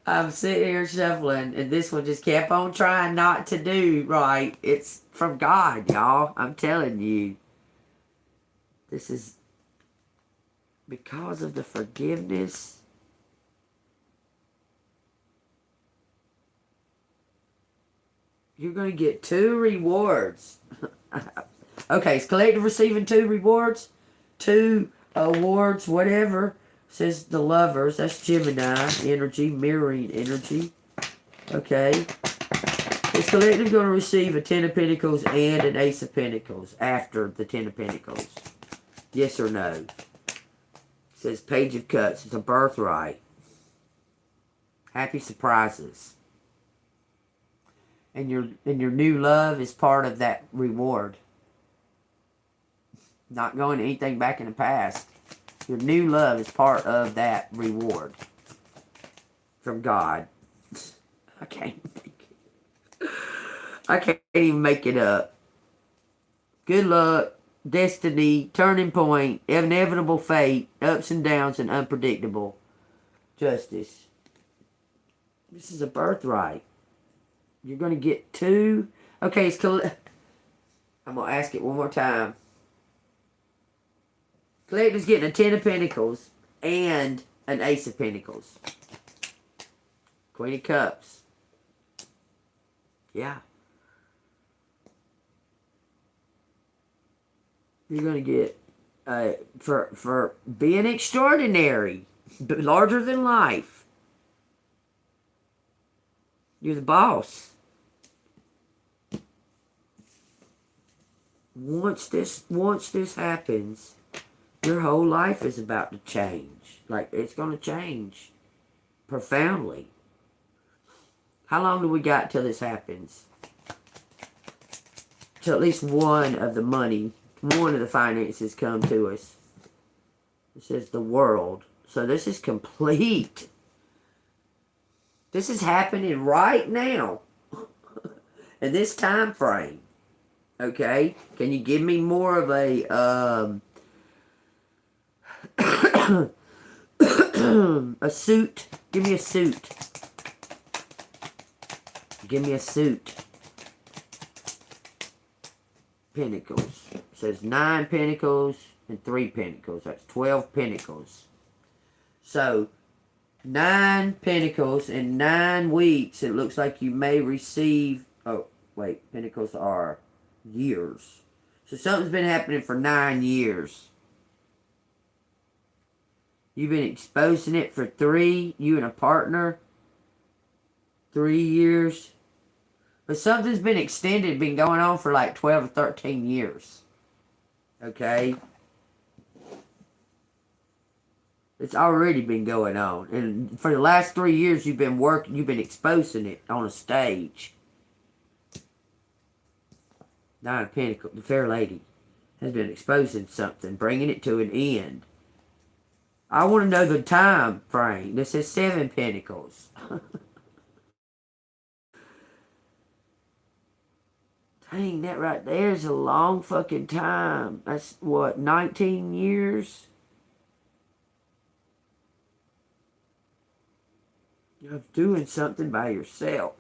I'm sitting here shuffling, and this one just kept on trying not to do right. It's from God, y'all. I'm telling you. This is because of the forgiveness. You're going to get 2 rewards. Okay, is collective receiving 2 rewards? 2 awards, whatever. Says the lovers. That's Gemini energy, mirroring energy. Okay. Is collective going to receive a 10 of Pentacles and an Ace of Pentacles after the 10 of Pentacles? Yes or no? It says Page of Cups. It's a birthright. Happy surprises. And your new love is part of that reward. Not going anything back in the past. Your new love is part of that reward. From God. I can't even make it up. Good luck, destiny, turning point, inevitable fate, ups and downs, and unpredictable justice. This is a birthright. You're going to get 2. Okay, I'm going to ask it one more time. Collective's getting a 10 of Pentacles and an Ace of Pentacles. Queen of Cups. Yeah. You're going to get, for being extraordinary, larger than life. You're the boss. Once this happens, your whole life is about to change. Like, it's going to change profoundly. How long do we got till this happens? Till at least one of the money, one of the finances come to us. It says the world. So this is complete. This is happening right now. In this time frame. Okay? Can you give me more of a, a suit? Give me a suit. Give me a suit. Pentacles. It says 9 Pentacles and 3 Pentacles. That's 12 Pentacles. So, 9 Pentacles in 9 weeks. It looks like you may receive... Oh, wait. Pentacles are years. So something's been happening for 9 years. You've been exposing it for 3. You and a partner. 3 years. But something's been extended, been going on for like 12 or 13 years. Okay? It's already been going on. And for the last 3 years you've been working, you've been exposing it on a stage. 9 of Pentacles, the Fair Lady, has been exposing something, bringing it to an end. I want to know the time frame. This is 7 Pentacles. Dang, that right there is a long fucking time. That's what, 19 years? Of doing something by yourself.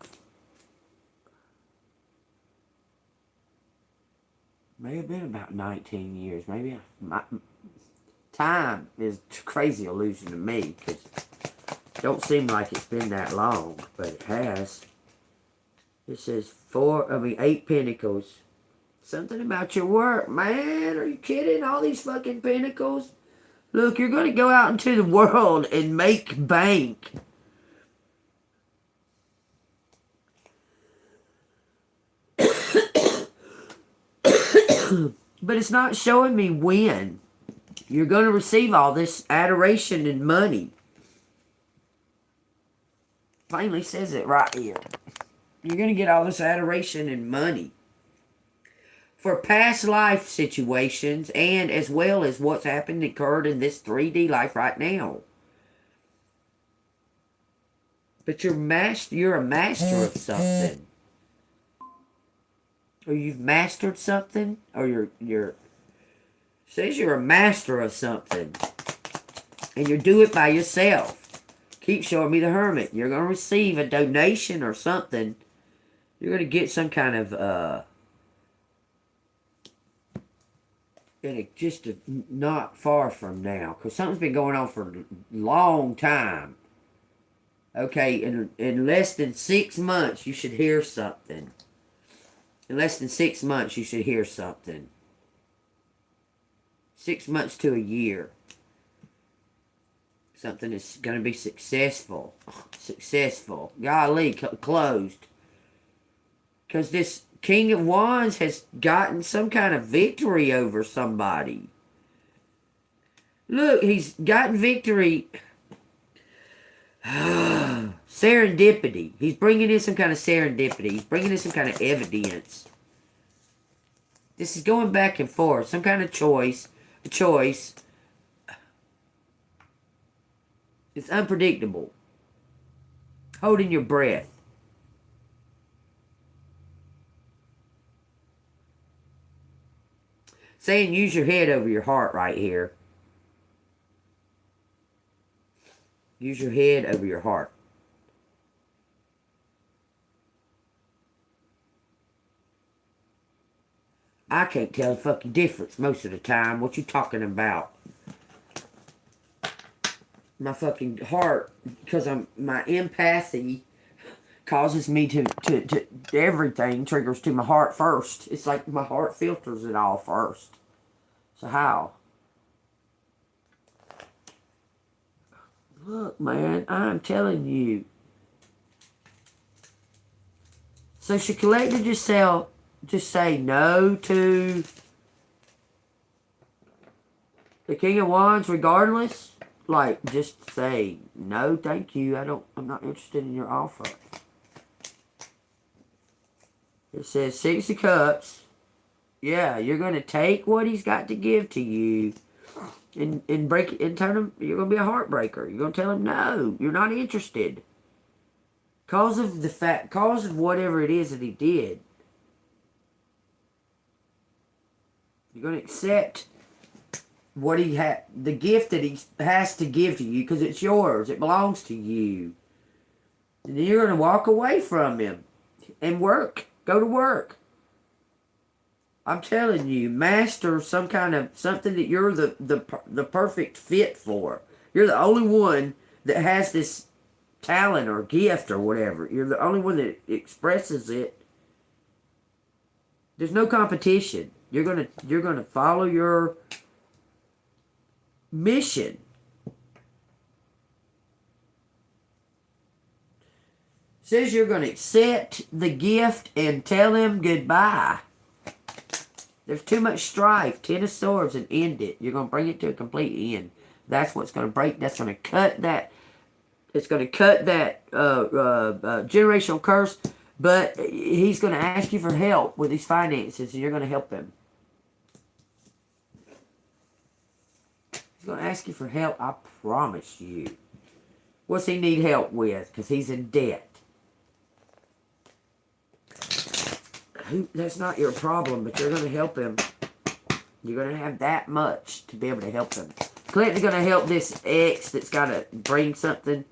May have been about 19 years. Maybe time is a crazy illusion to me, because it don't seem like it's been that long, but it has. It says 8 Pentacles. Something about your work, man. Are you kidding? All these fucking Pentacles. Look, you're going to go out into the world and make bank. But it's not showing me when. You're going to receive all this adoration and money. Plainly says it right here. You're going to get all this adoration and money. For past life situations, and as well as what's happened, occurred in this 3D life right now. But you're a master of something. Or you've mastered something, or says you're a master of something, and you do it by yourself. Keep showing me the Hermit. You're going to receive a donation or something. You're going to get some kind of not far from now, because something's been going on for a long time. Okay, in less than 6 months, you should hear something. In less than 6 months, you should hear something. 6 months to a year. Something that's going to be successful. Successful. Golly, closed. Because this King of Wands has gotten some kind of victory over somebody. Look, he's gotten victory. Serendipity. He's bringing in some kind of serendipity. He's bringing in some kind of evidence. This is going back and forth. Some kind of choice. A choice. It's unpredictable. Holding your breath. Saying use your head over your heart right here. Use your head over your heart. I can't tell the fucking difference most of the time. What you talking about? My fucking heart, because my empathy causes me to everything triggers to my heart first. It's like my heart filters it all first. So how? Look, man, I'm telling you. So she collected yourself. Just say no to the King of Wands regardless. Like, just say, no, thank you. I'm not interested in your offer. It says 6 of Cups. Yeah, you're going to take what he's got to give to you and break it and turn him. You're going to be a heartbreaker. You're going to tell him, no, you're not interested. Cause of whatever it is that he did. You're going to accept what he had, the gift that he has to give to you, because it's yours. It belongs to you. And then you're going to walk away from him and work. Go to work. I'm telling you, master some kind of something that you're the perfect fit for. You're the only one that has this talent or gift or whatever. You're the only one that expresses it. There's no competition. You're gonna follow your mission. Says you're gonna accept the gift and tell him goodbye. There's too much strife. 10 of Swords, and end it. You're gonna bring it to a complete end. That's what's gonna break. That's gonna cut that. It's gonna cut that generational curse. But he's gonna ask you for help with his finances, and you're gonna help him. He's going to ask you for help, I promise you. What's he need help with? Because he's in debt. That's not your problem, but you're going to help him. You're going to have that much to be able to help him. Clinton's going to help this ex that's got to bring something.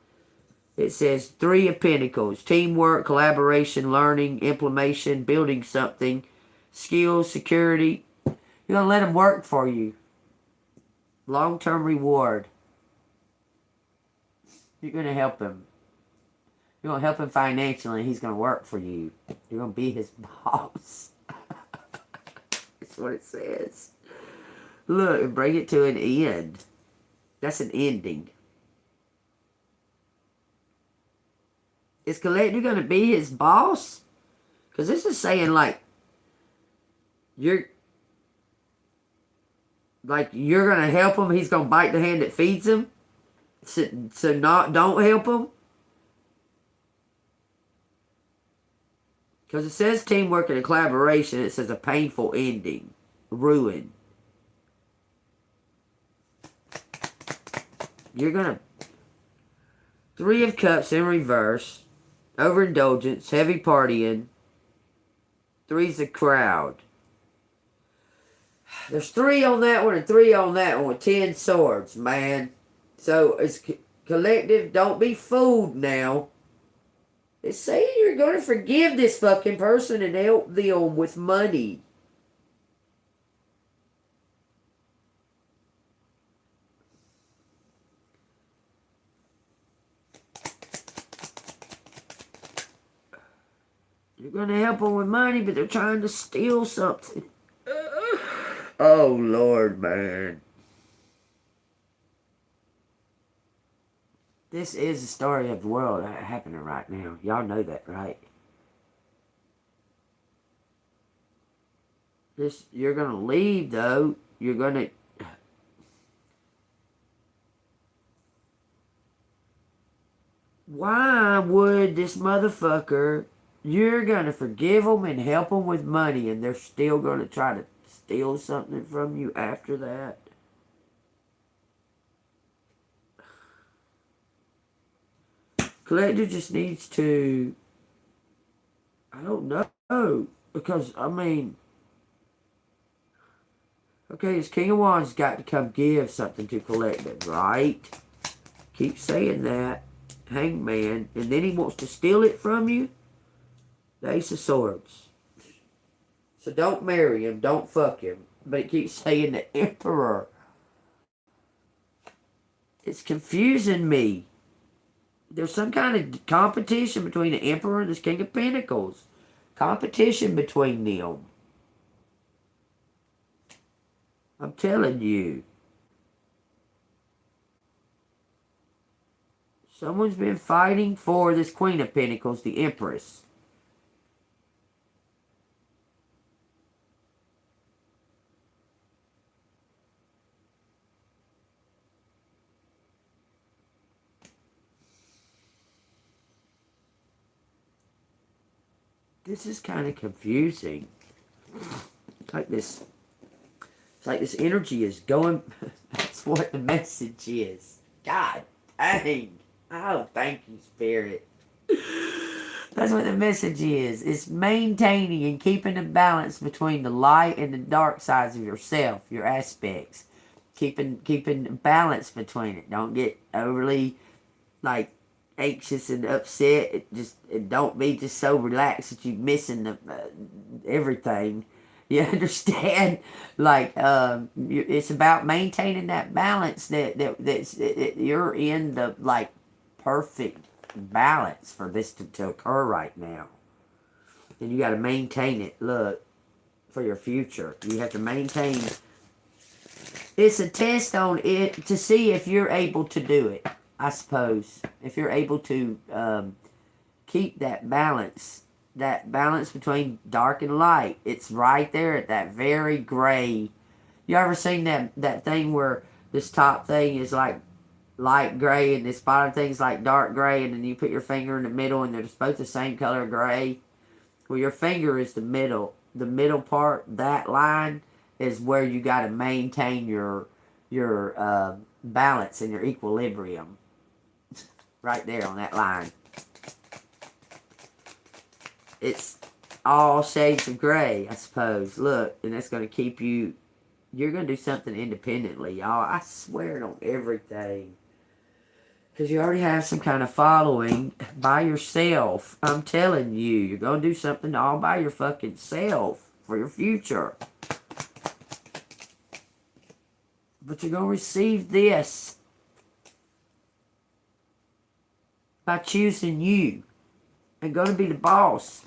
It says 3 of Pentacles. Teamwork, collaboration, learning, implementation, building something. Skills, security. You're going to let him work for you. Long-term reward. You're going to help him. You're going to help him financially. He's going to work for you. You're going to be his boss. That's what it says. Look, and bring it to an end. That's an ending. Is Collector going to be his boss? Because this is saying like, you're going to help him. He's going to bite the hand that feeds him. So don't help him. Because it says teamwork and collaboration. It says a painful ending. Ruin. You're going to... 3 of Cups in reverse. Overindulgence. Heavy partying. 3's a crowd. There's 3 on that one and 3 on that one with 10 swords, man. So, it's collective. Don't be fooled now. It's saying you're going to forgive this fucking person and help them with money. You're going to help them with money, but they're trying to steal something. Oh, Lord, man. This is the story of the world happening right now. Y'all know that, right? You're going to leave, though. You're going to... Why would this motherfucker... You're going to forgive them and help them with money, and they're still going to try to steal something from you after that? Collector just needs to... I don't know. Because, I mean... Okay, this King of Wands got to come give something to Collective, right? Keep saying that. Hangman. And then he wants to steal it from you? The Ace of Swords. So don't marry him. Don't fuck him. But it keeps saying the Emperor. It's confusing me. There's some kind of competition between the Emperor and this King of Pentacles. Competition between them. I'm telling you. Someone's been fighting for this Queen of Pentacles, the Empress. This is kind of confusing. It's like this energy is going. That's what the message is. God dang. Oh, thank you, Spirit. That's what the message is. It's maintaining and keeping a balance between the light and the dark sides of yourself, your aspects. Keeping balance between it. Don't get overly, like, anxious and upset. Don't be just so relaxed that you're missing everything. You understand? Like, it's about maintaining that balance that you're in the, like, perfect balance for this to occur right now. And you got to maintain it, look, for your future. You have to maintain. It's a test on it to see if you're able to do it, I suppose. If you're able to keep that balance between dark and light. It's right there at that very gray. You ever seen that thing where this top thing is like light gray and this bottom thing's like dark gray, and then you put your finger in the middle and they're both the same color gray? Well, your finger is the middle. The middle part, that line, is where you got to maintain your your balance and your equilibrium. Right there on that line. It's all shades of gray, I suppose. Look, and that's going to keep you... You're going to do something independently, y'all. I swear it on everything. Because you already have some kind of following by yourself. I'm telling you, you're going to do something all by your fucking self for your future. But you're going to receive this by choosing you and going to be the boss.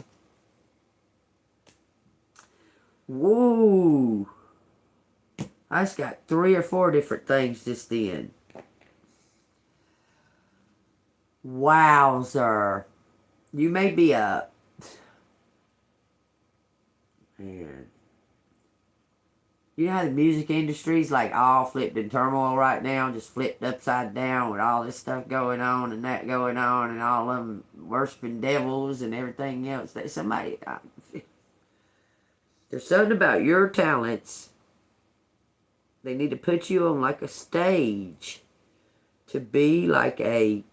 Whoa. I just got 3 or 4 different things just then. Wowzer. You may be a... Man. You know how the music industry's like all flipped in turmoil right now, just flipped upside down with all this stuff going on and that going on and all of them worshiping devils and everything else. Somebody... There's something about your talents. They need to put you on like a stage to be like a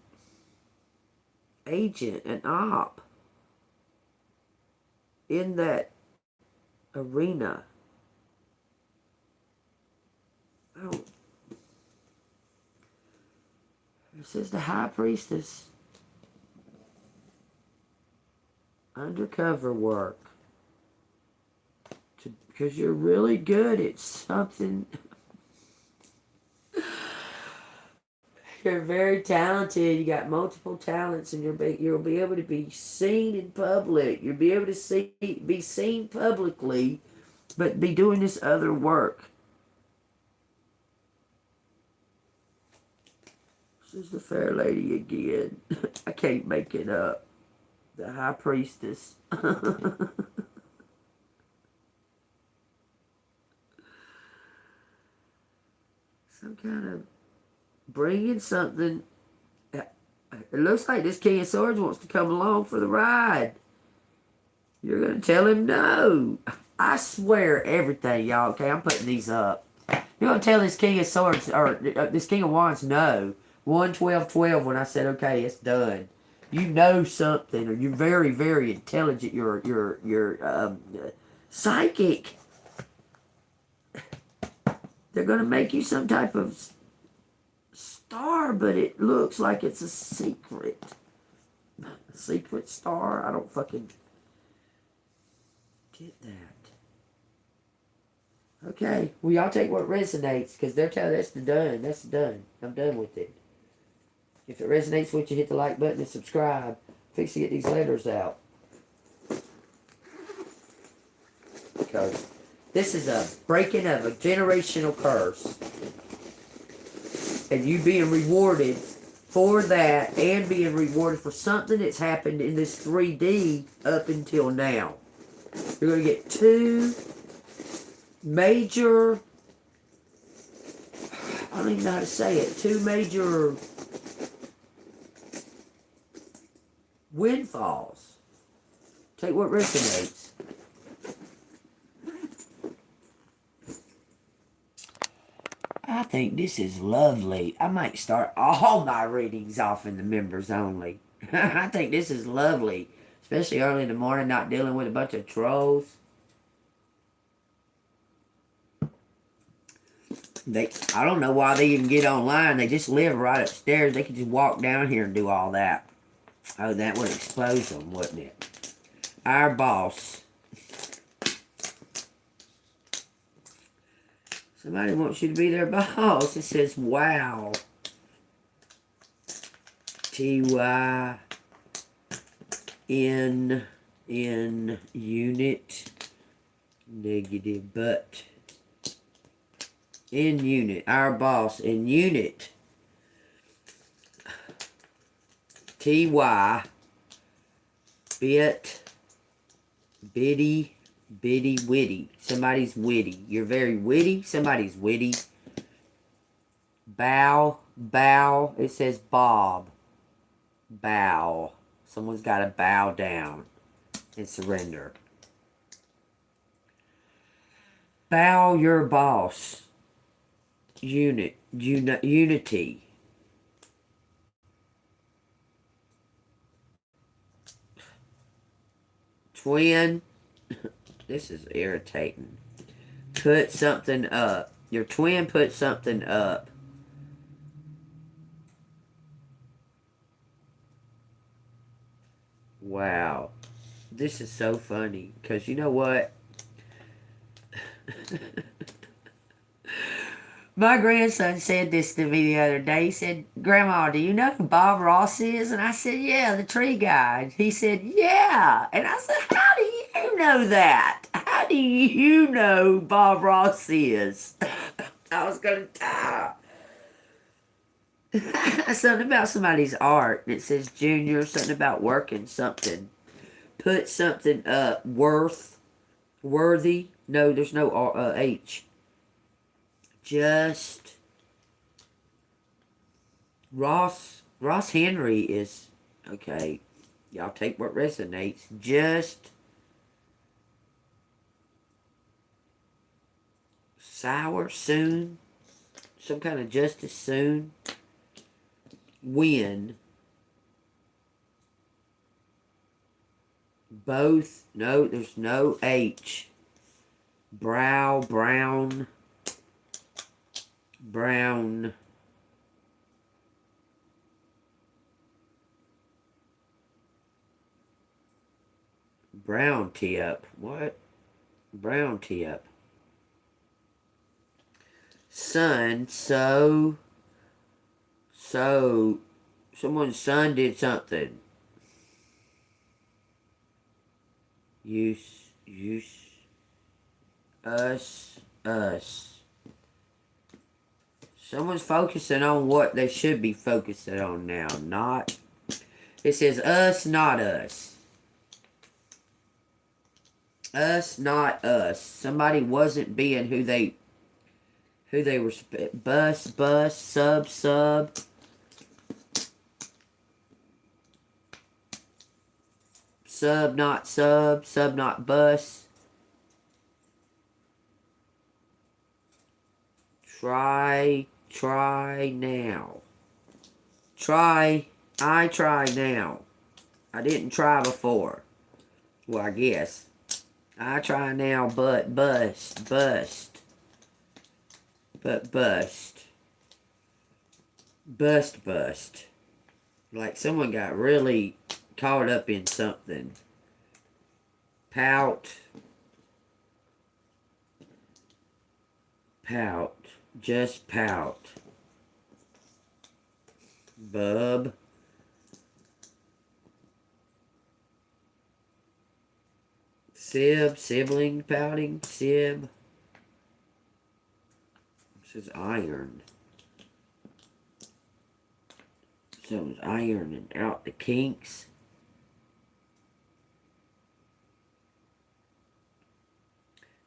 agent, an op in that arena. Oh. It says the high priestess. Undercover work. Because you're really good at something. You're very talented. You got multiple talents, and you'll be able to be seen in public. You'll be able to be seen publicly, but be doing this other work. This is the fair lady again. I can't make it up. The high priestess. Some kind of bringing something. It looks like this King of Swords wants to come along for the ride. You're going to tell him no. I swear everything, y'all. Okay, I'm putting these up. You're going to tell this King of Swords, or this King of Wands, no. 1-12-12 when I said, okay, it's done. You know something, or you're very, very intelligent. You're psychic. They're going to make you some type of star, but it looks like it's a secret. A secret star? I don't fucking get that. Okay, well, y'all take what resonates, because they're telling that's done. That's done. I'm done with it. If it resonates with you, hit the like button and subscribe. Fix to get these letters out. Because this is a breaking of a generational curse. And you being rewarded for that, and being rewarded for something that's happened in this 3D up until now. You're going to get 2 major, I don't even know how to say it, 2 major windfalls. Take what resonates. I think this is lovely. I might start all my readings off in the members only. I think this is lovely. Especially early in the morning, not dealing with a bunch of trolls. I don't know why they even get online. They just live right upstairs. They could just walk down here and do all that. Oh, that would expose them, wouldn't it? Our boss. Somebody wants you to be their boss. It says, wow. T-Y in unit. Negative, but. In unit. Our boss in unit. T-Y, bitty, witty. Somebody's witty. You're very witty. Somebody's witty. Bow. It says Bob. Bow. Someone's got to bow down and surrender. Bow your boss. unity. Twin, this is irritating. Put something up. Your twin put something up. Wow. This is so funny. Because you know what? My grandson said this to me the other day. He said, Grandma, do you know who Bob Ross is? And I said, yeah, the tree guy. He said, yeah. And I said, how do you know that? How do you know who Bob Ross is? I was going to die. Something about somebody's art. It says Junior, something about working something. Put something up. Worthy. No, there's no H. Just Ross Henry is okay. Y'all take what resonates. Just sour soon. Some kind of justice soon. Win. Both. No, there's no H. Brown. Brown. Brown tip. What? Brown tip. Son. So. Someone's son did something. Use. Us. Someone's focusing on what they should be focusing on now. Not. It says us, not us. Us, not us. Somebody wasn't being who they were. Bus, sub. Sub, not bus. Try now. I try now. I didn't try before. Well, I guess. I try now, but bust. But bust. Bust. Like someone got really caught up in something. Pout. Just pout. Bub. Sibling pouting. Sib. This is iron. Someone's ironing out the kinks.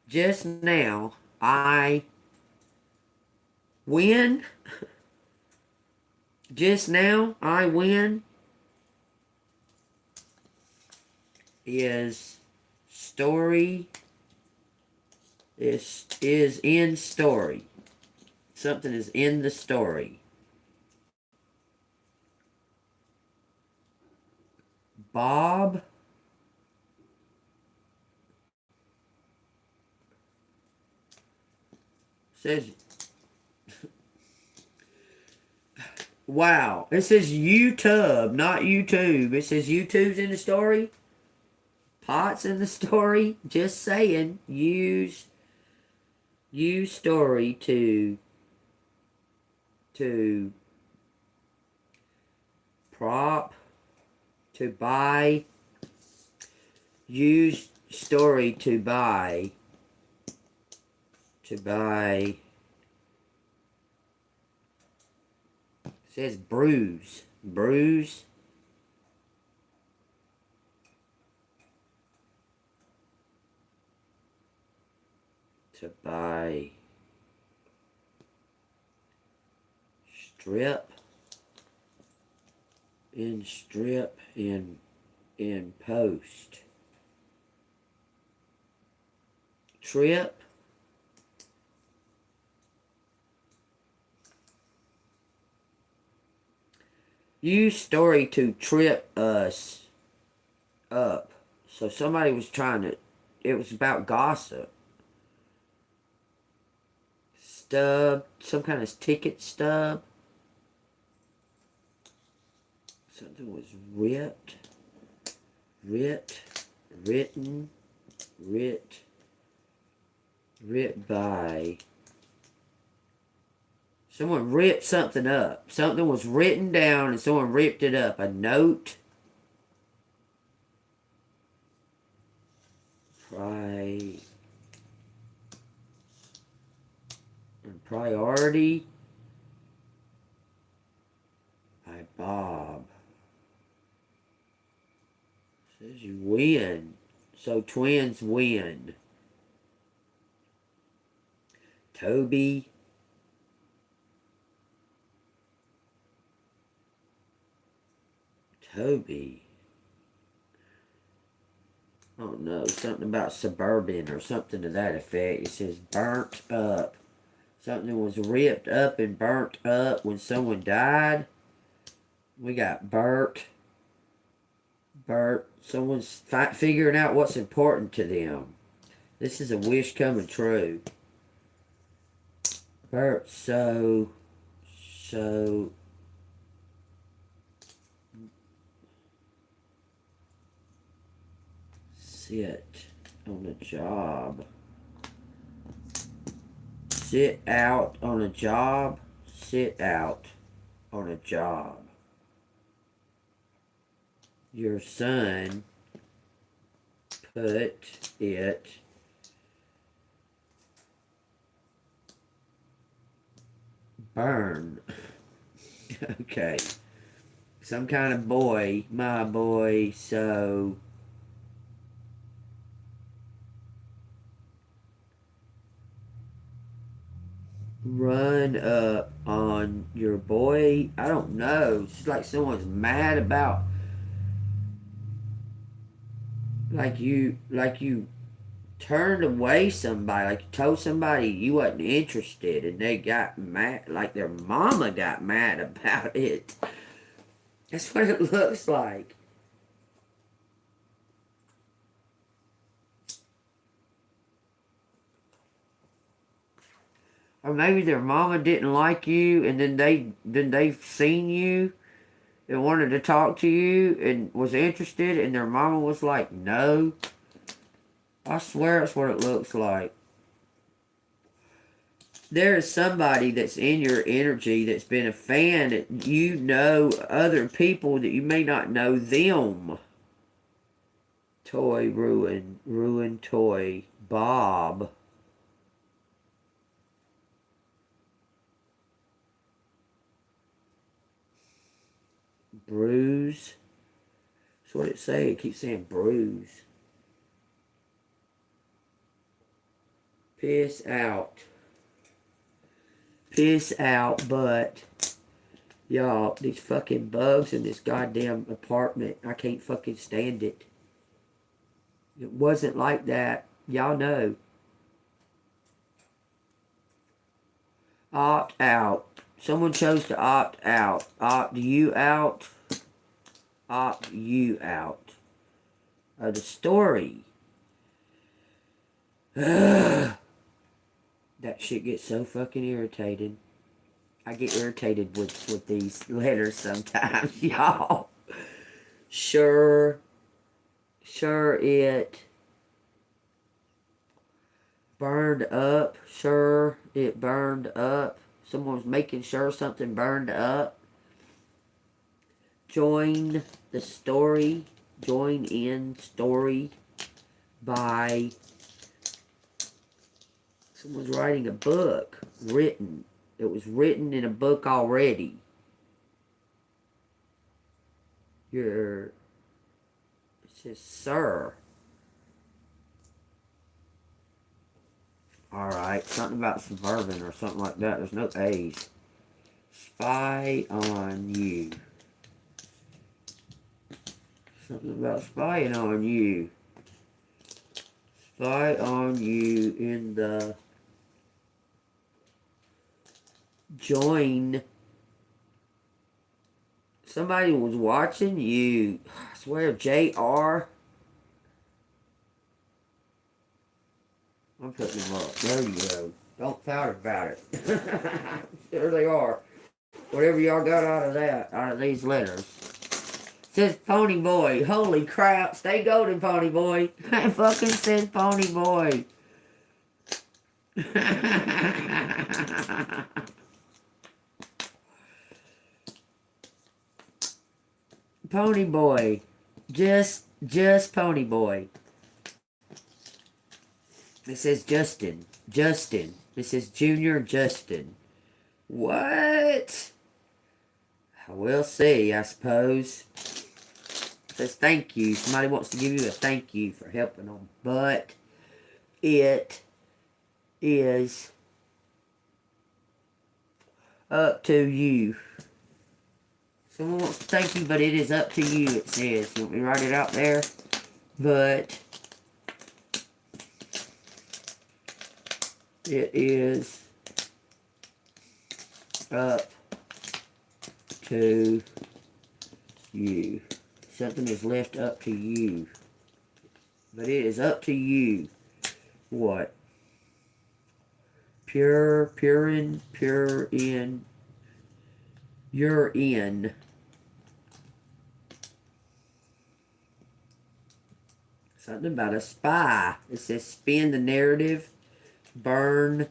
Just now, I win. Just now, I win. Is story. Is in story. Something is in the story. Bob. Says. Wow. It says YouTube, not YouTube. It says YouTube's in the story. Pot's in the story. Just saying. Use story to prop, to buy. Use story to buy. It says bruise. To buy. Strip. In post. Trip. use story to trip us up. So somebody was trying to, it was about gossip. Stub, some kind of ticket stub. Something was written, writ by. Someone ripped something up. Something was written down and someone ripped it up. A note. Priority by Bob. Says you win. So twins win. Toby. I don't know, something about suburban or something to that effect. It says burnt up. Something was ripped up and burnt up when someone died. We got Bert. Someone's figuring out what's important to them. This is a wish coming true. Bert, so sit on a job. Sit out on a job. Sit out on a job. Your son put it burn. Okay. Some kind of boy, my boy, so run up on your boy. I don't know. It's like someone's mad about like you turned away somebody, like you told somebody you wasn't interested and they got mad, like their mama got mad about it. That's what it looks like. Or maybe their mama didn't like you and then they've seen you and wanted to talk to you and was interested and their mama was like, no. I swear that's what it looks like. There is somebody that's in your energy that's been a fan that you know other people that you may not know them. Toy ruin toy. Bob. Bruise. That's what it say. It keeps saying bruise. Piss out. Piss out, but y'all, these fucking bugs in this goddamn apartment, I can't fucking stand it. It wasn't like that. Y'all know. Opt out. Someone chose to opt out. Opt you out. Opt you out. The story. Ugh. That shit gets so fucking irritated. I get irritated with these letters sometimes, y'all. Sure it burned up. Sure it burned up. Someone's making sure something burned up. Join the story. Join in story by someone's writing a book. Written. It was written in a book already. It says sir. Alright, something about suburban or something like that. There's no A's. Spy on you. Something about spying on you. Spy on you in the join Somebody was watching you. I swear, JR. I'm putting them up. There you go. Don't pout about it. There they are. Whatever y'all got out of that, out of these letters. Says Pony Boy. Holy crap. Stay golden, Pony Boy. It fucking says Pony Boy. Pony Boy. Just Pony Boy. It says Justin. Justin. It says Junior Justin. What? We'll see, I suppose. It says thank you. Somebody wants to give you a thank you for helping them. But it is up to you. Someone wants to thank you, but it is up to you, it says. You want me to write it out there? But it is up to you. Something is left up to you. But it is up to you. What? Pure in. You're in. Something about a spy. It says spin the narrative. Burn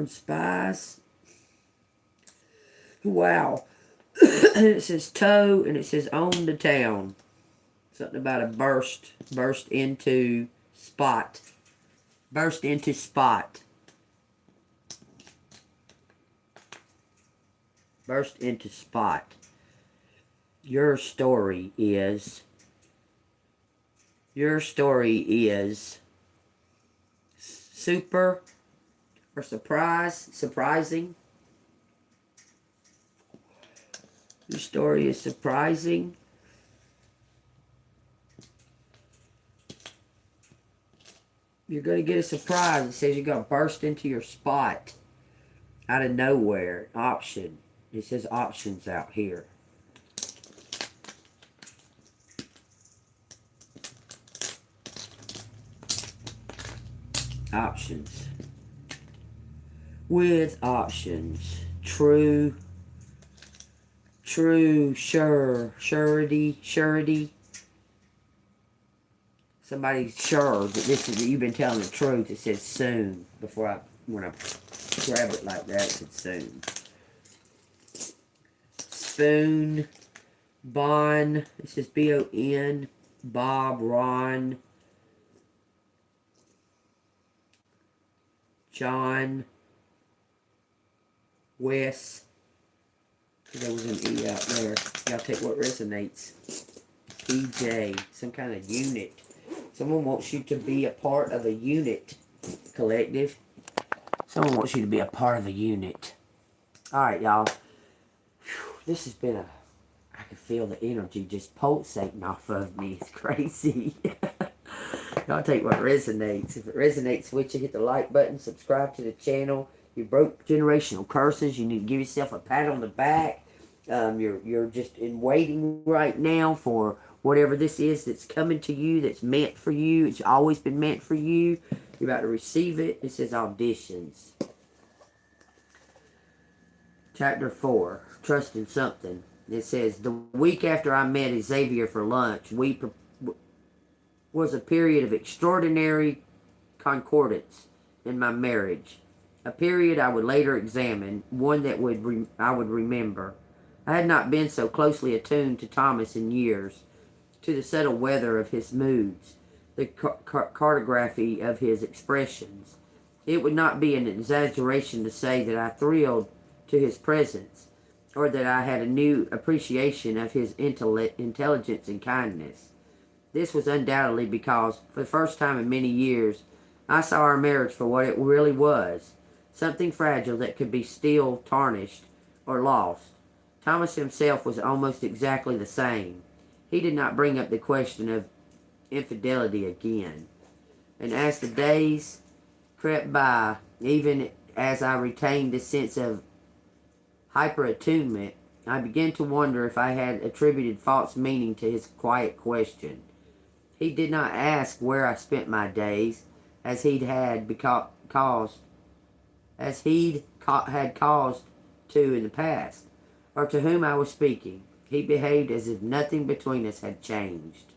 spies. Wow. It says toe and it says own the town. Something about a burst into spot. Burst into spot. Burst into spot. Your story is super or surprising. Your story is surprising. You're going to get a surprise. It says you're going to burst into your spot out of nowhere. Option. It says options out here. Options. With options. True, surety. Somebody's sure that this is that you've been telling the truth. It says soon. When I grab it like that, it says soon. Spoon, Bon. It says B-O-N. Bob, Ron, John, Wes. There was an E out there. Y'all take what resonates. PJ. Some kind of unit. Someone wants you to be a part of a unit. Collective. Someone wants you to be a part of a unit. Alright, y'all. This has been I can feel the energy just pulsating off of me. It's crazy. Y'all take what resonates. If it resonates with you, hit the like button. Subscribe to the channel. You broke generational curses. You need to give yourself a pat on the back. You're just in waiting right now for whatever this is that's coming to you, that's meant for you. It's always been meant for you. You're about to receive it. It says auditions. Chapter 4. Trust in something. It says, the week after I met Xavier for lunch, was a period of extraordinary concordance in my marriage. A period I would later examine, one that I would remember. I had not been so closely attuned to Thomas in years, to the subtle weather of his moods, the cartography of his expressions. It would not be an exaggeration to say that I thrilled to his presence, or that I had a new appreciation of his intelligence and kindness. This was undoubtedly because, for the first time in many years, I saw our marriage for what it really was, something fragile that could be still tarnished or lost. Thomas himself was almost exactly the same. He did not bring up the question of infidelity again. And as the days crept by, even as I retained a sense of hyper-attunement, I began to wonder if I had attributed false meaning to his quiet question. He did not ask where I spent my days, as he'd had caused to in the past, or to whom I was speaking. He behaved as if nothing between us had changed.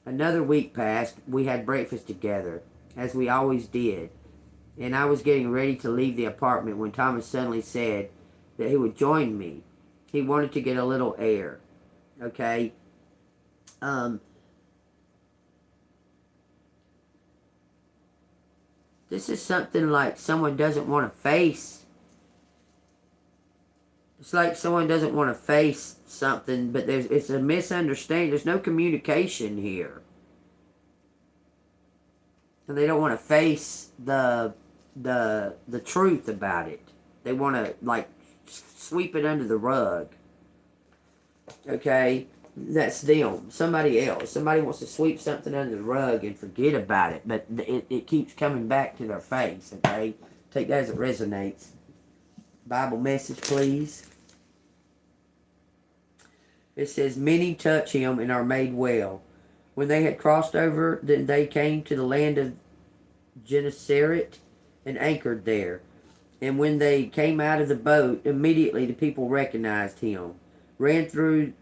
Another week passed. We had breakfast together, as we always did, and I was getting ready to leave the apartment when Thomas suddenly said that he would join me. He wanted to get a little air. Okay? This is something like someone doesn't want to face. It's like someone doesn't want to face something, but it's a misunderstanding. There's no communication here. And they don't want to face the truth about it. They want to, like, sweep it under the rug. Okay? That's them. Somebody else. Somebody wants to sweep something under the rug and forget about it. But it keeps coming back to their face. Okay? Take that as it resonates. Bible message, please. It says, many touch him and are made well. When they had crossed over, then they came to the land of Gennesaret and anchored there. And when they came out of the boat, immediately the people recognized him, ran through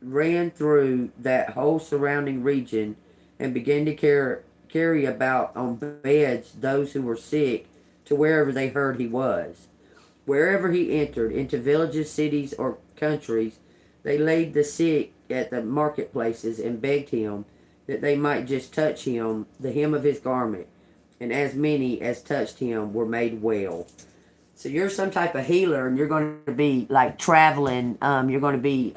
that whole surrounding region, and began to carry about on beds those who were sick to wherever they heard he was. Wherever he entered, into villages, cities, or countries, they laid the sick at the marketplaces and begged him that they might just touch him, the hem of his garment. And as many as touched him were made well. So you're some type of healer, and you're going to be like traveling. You're going to be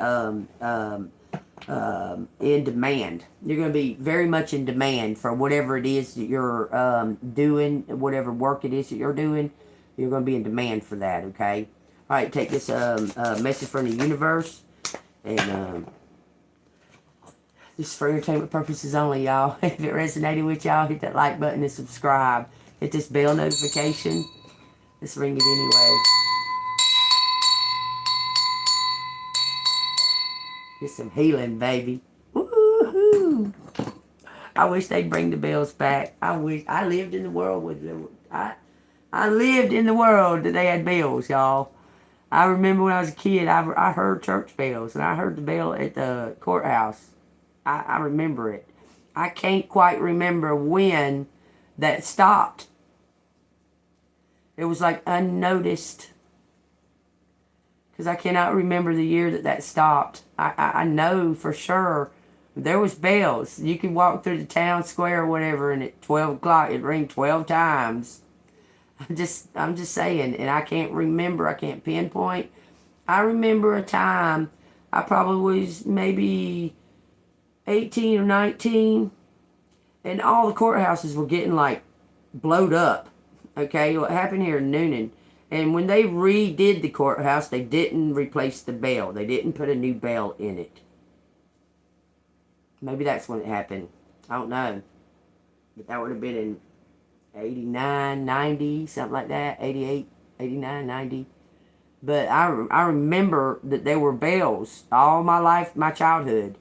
in demand. You're going to be very much in demand for whatever it is that you're doing, whatever work it is that you're doing. You're going to be in demand for that. Okay. All right. Take this message from the universe, and this is for entertainment purposes only, y'all. If it resonated with y'all, hit that like button and subscribe. Hit this bell notification. Let's ring it anyway. Get some healing, baby. Woohoo! I wish they'd bring the bells back. I wish I lived in the world with them. I lived in the world that they had bells, y'all. I remember when I was a kid, I heard church bells, and I heard the bell at the courthouse. I remember it. I can't quite remember when that stopped. It was like unnoticed. Because I cannot remember the year that stopped. I know for sure there was bells. You could walk through the town square or whatever, and at 12 o'clock it rang 12 times. I'm just saying, and I can't remember. I can't pinpoint. I remember a time, I probably was maybe 18 or 19, and all the courthouses were getting like blowed up. Okay, what happened here in Noonan, and when they redid the courthouse, they didn't replace the bell. They didn't put a new bell in it. Maybe that's when it happened. I don't know, but that would have been in 89, 90, something like that. 88, 89, 90. But I remember that there were bells all my life, my childhood.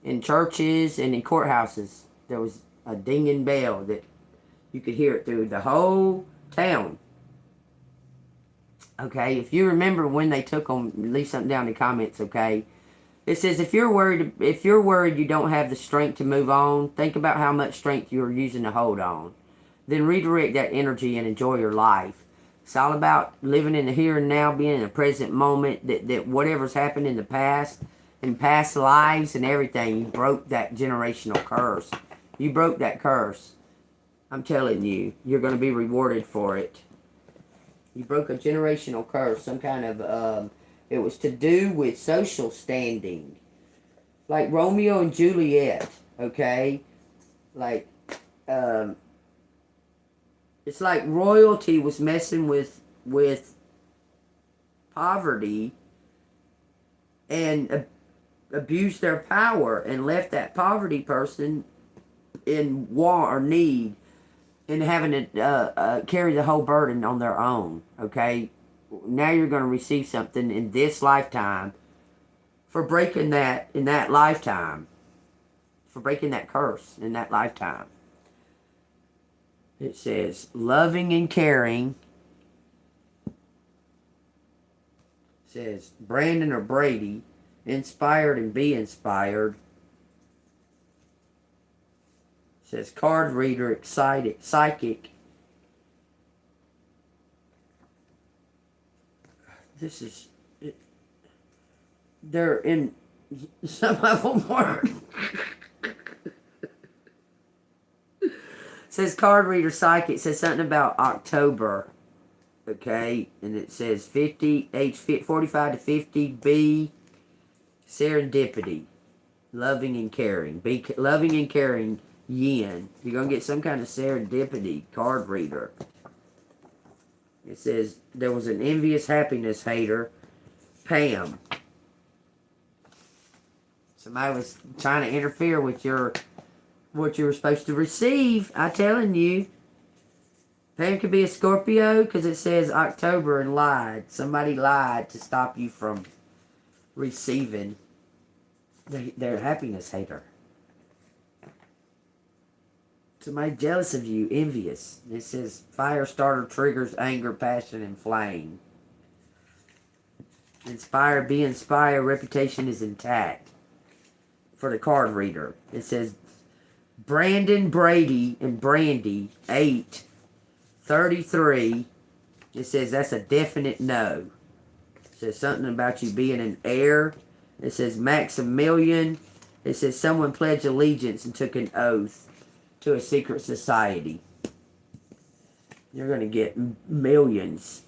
In churches and in courthouses, there was a dinging bell that you could hear it through the whole town. Okay, if you remember when they took them, leave something down in the comments, okay? It says, if you're worried you don't have the strength to move on, think about how much strength you're using to hold on. Then redirect that energy and enjoy your life. It's all about living in the here and now, being in the present moment, that whatever's happened in the past, in past lives and everything, you broke that generational curse. You broke that curse. I'm telling you, you're going to be rewarded for it. You broke a generational curse, some kind of, it was to do with social standing. Like Romeo and Juliet, okay? Like, it's like royalty was messing with poverty and abused their power and left that poverty person in want or need. and having to carry the whole burden on their own. Okay, now you're going to receive something in this lifetime for breaking that in that lifetime, for breaking that curse in that lifetime. It says loving and caring. It says Brandon or Brady, inspired and be inspired. It says card reader, excited, psychic. This is, they're in, some of them were. Says card reader, psychic. It says something about October. Okay, and it says 50, age 45 to 50, B, serendipity, loving and caring. Be loving and caring, yin. You're going to get some kind of serendipity, card reader. It says there was an envious happiness hater, Pam. Somebody was trying to interfere with what you were supposed to receive. I'm telling you. Pam could be a Scorpio because it says October and lied. Somebody lied to stop you from receiving their happiness hater. Somebody jealous of you, envious. It says fire starter triggers anger, passion, and flame. Inspire, be inspired, reputation is intact. For the card reader, it says Brandon, Brady, and Brandy, 8, 33. It says that's a definite no. It says something about you being an heir. It says Maximilian. It says someone pledged allegiance and took an oath to a secret society. You're going to get millions.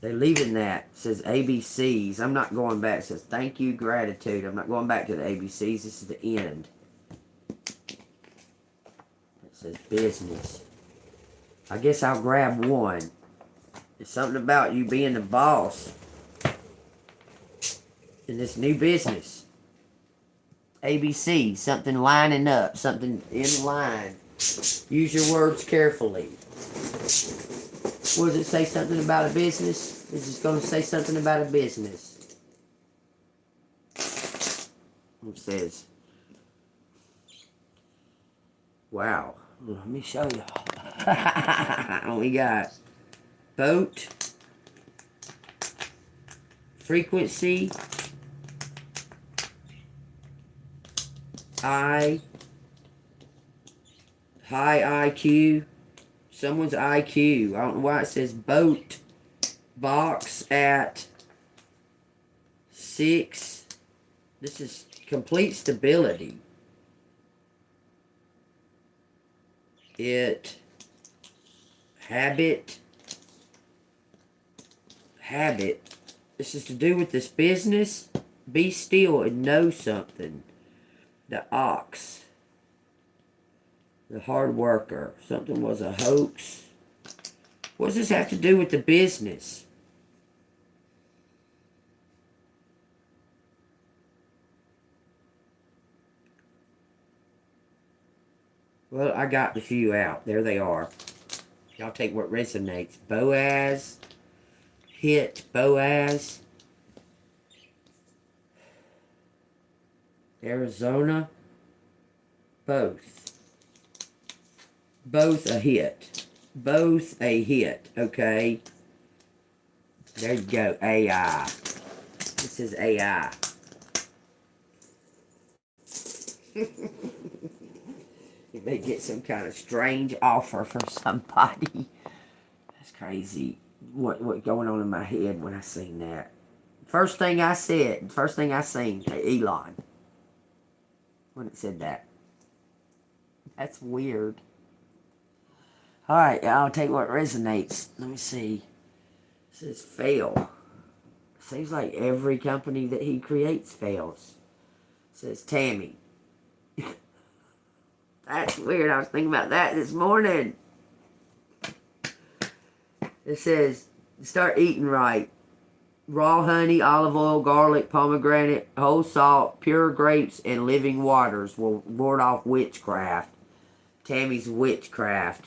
They're leaving that. It says ABCs. I'm not going back. It says thank you, gratitude. I'm not going back to the ABCs. This is the end. It says business. I guess I'll grab one. It's something about you being the boss in this new business. ABC. Something lining up. Something in line. Use your words carefully. Does it say something about a business? Is it going to say something about a business? It says, wow. Let me show you. We got boat, frequency, high IQ. Someone's IQ. I don't know why it says boat box at 6. This is complete stability. Habit. This is to do with this business. Be still and know something. The ox. The hard worker. Something was a hoax. What does this have to do with the business? Well, I got the few out. There they are. Y'all take what resonates. Boaz. Hit. Boaz. Arizona. Both. Both a hit. Both a hit, okay? There you go, AI. This is AI. You may get some kind of strange offer from somebody. That's crazy. What going on in my head when I seen that? First thing I seen, Elon. When it said that. That's weird. Alright, I'll take what resonates. Let me see. It says fail. Seems like every company that he creates fails. It says Tammy. That's weird. I was thinking about that this morning. It says start eating right. raw honey, olive oil, garlic, pomegranate, whole salt, pure grapes, and living waters will ward off witchcraft. Tammy's witchcraft.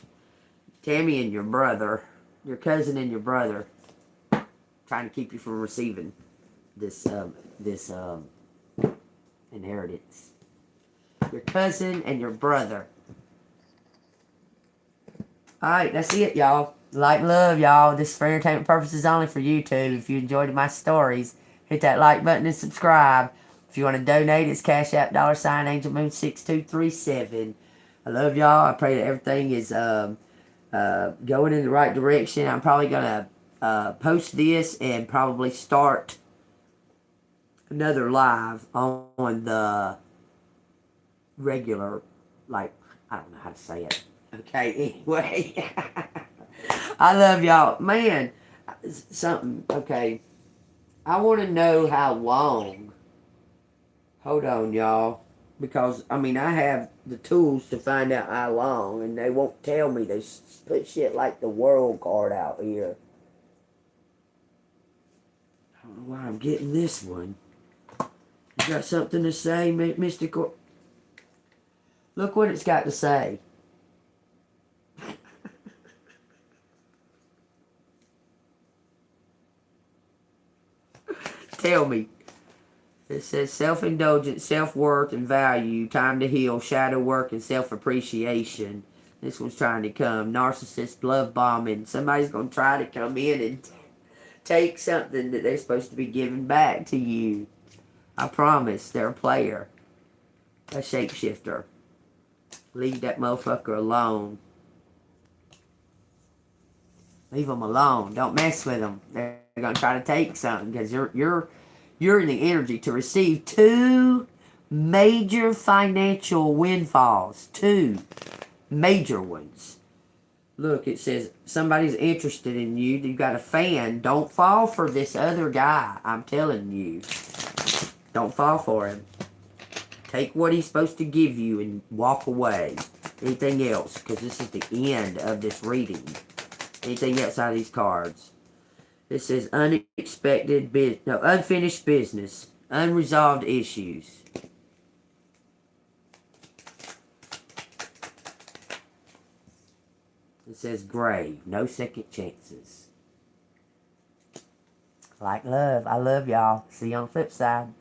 Tammy and your brother, your cousin and your brother, trying to keep you from receiving this inheritance. Your cousin and your brother. Alright, that's it, y'all. Like, love, y'all. This is for entertainment purposes only for YouTube. If you enjoyed my stories, hit that like button and subscribe. If you want to donate, it's Cash App $AngelMoon6237. I love y'all. I pray that everything is going in the right direction. I'm probably going to post this and probably start another live on the regular, like, I don't know how to say it. Okay, anyway. I love y'all. Man, something, okay. I want to know how long. Hold on, y'all. Because, I mean, I have the tools to find out how long, and they won't tell me. They put shit like the world card out here. I don't know why I'm getting this one. You got something to say, Mr. Look what it's got to say. Tell me. It says self-indulgence, self-worth, and value, time to heal, shadow work, and self-appreciation. This one's trying to come. Narcissist, love bombing. Somebody's going to try to come in and take something that they're supposed to be giving back to you. I promise. They're a player. A shapeshifter. Leave that motherfucker alone. Leave them alone. Don't mess with them. They're going to try to take something because you're in the energy to receive 2 major financial windfalls. 2 major ones. Look, it says somebody's interested in you. You got a fan. Don't fall for this other guy. I'm telling you. Don't fall for him. Take what he's supposed to give you and walk away. Anything else, because this is the end of this reading. Anything else out of these cards. It says unfinished business. Unresolved issues. It says grave. No second chances. Like love. I love y'all. See you on the flip side.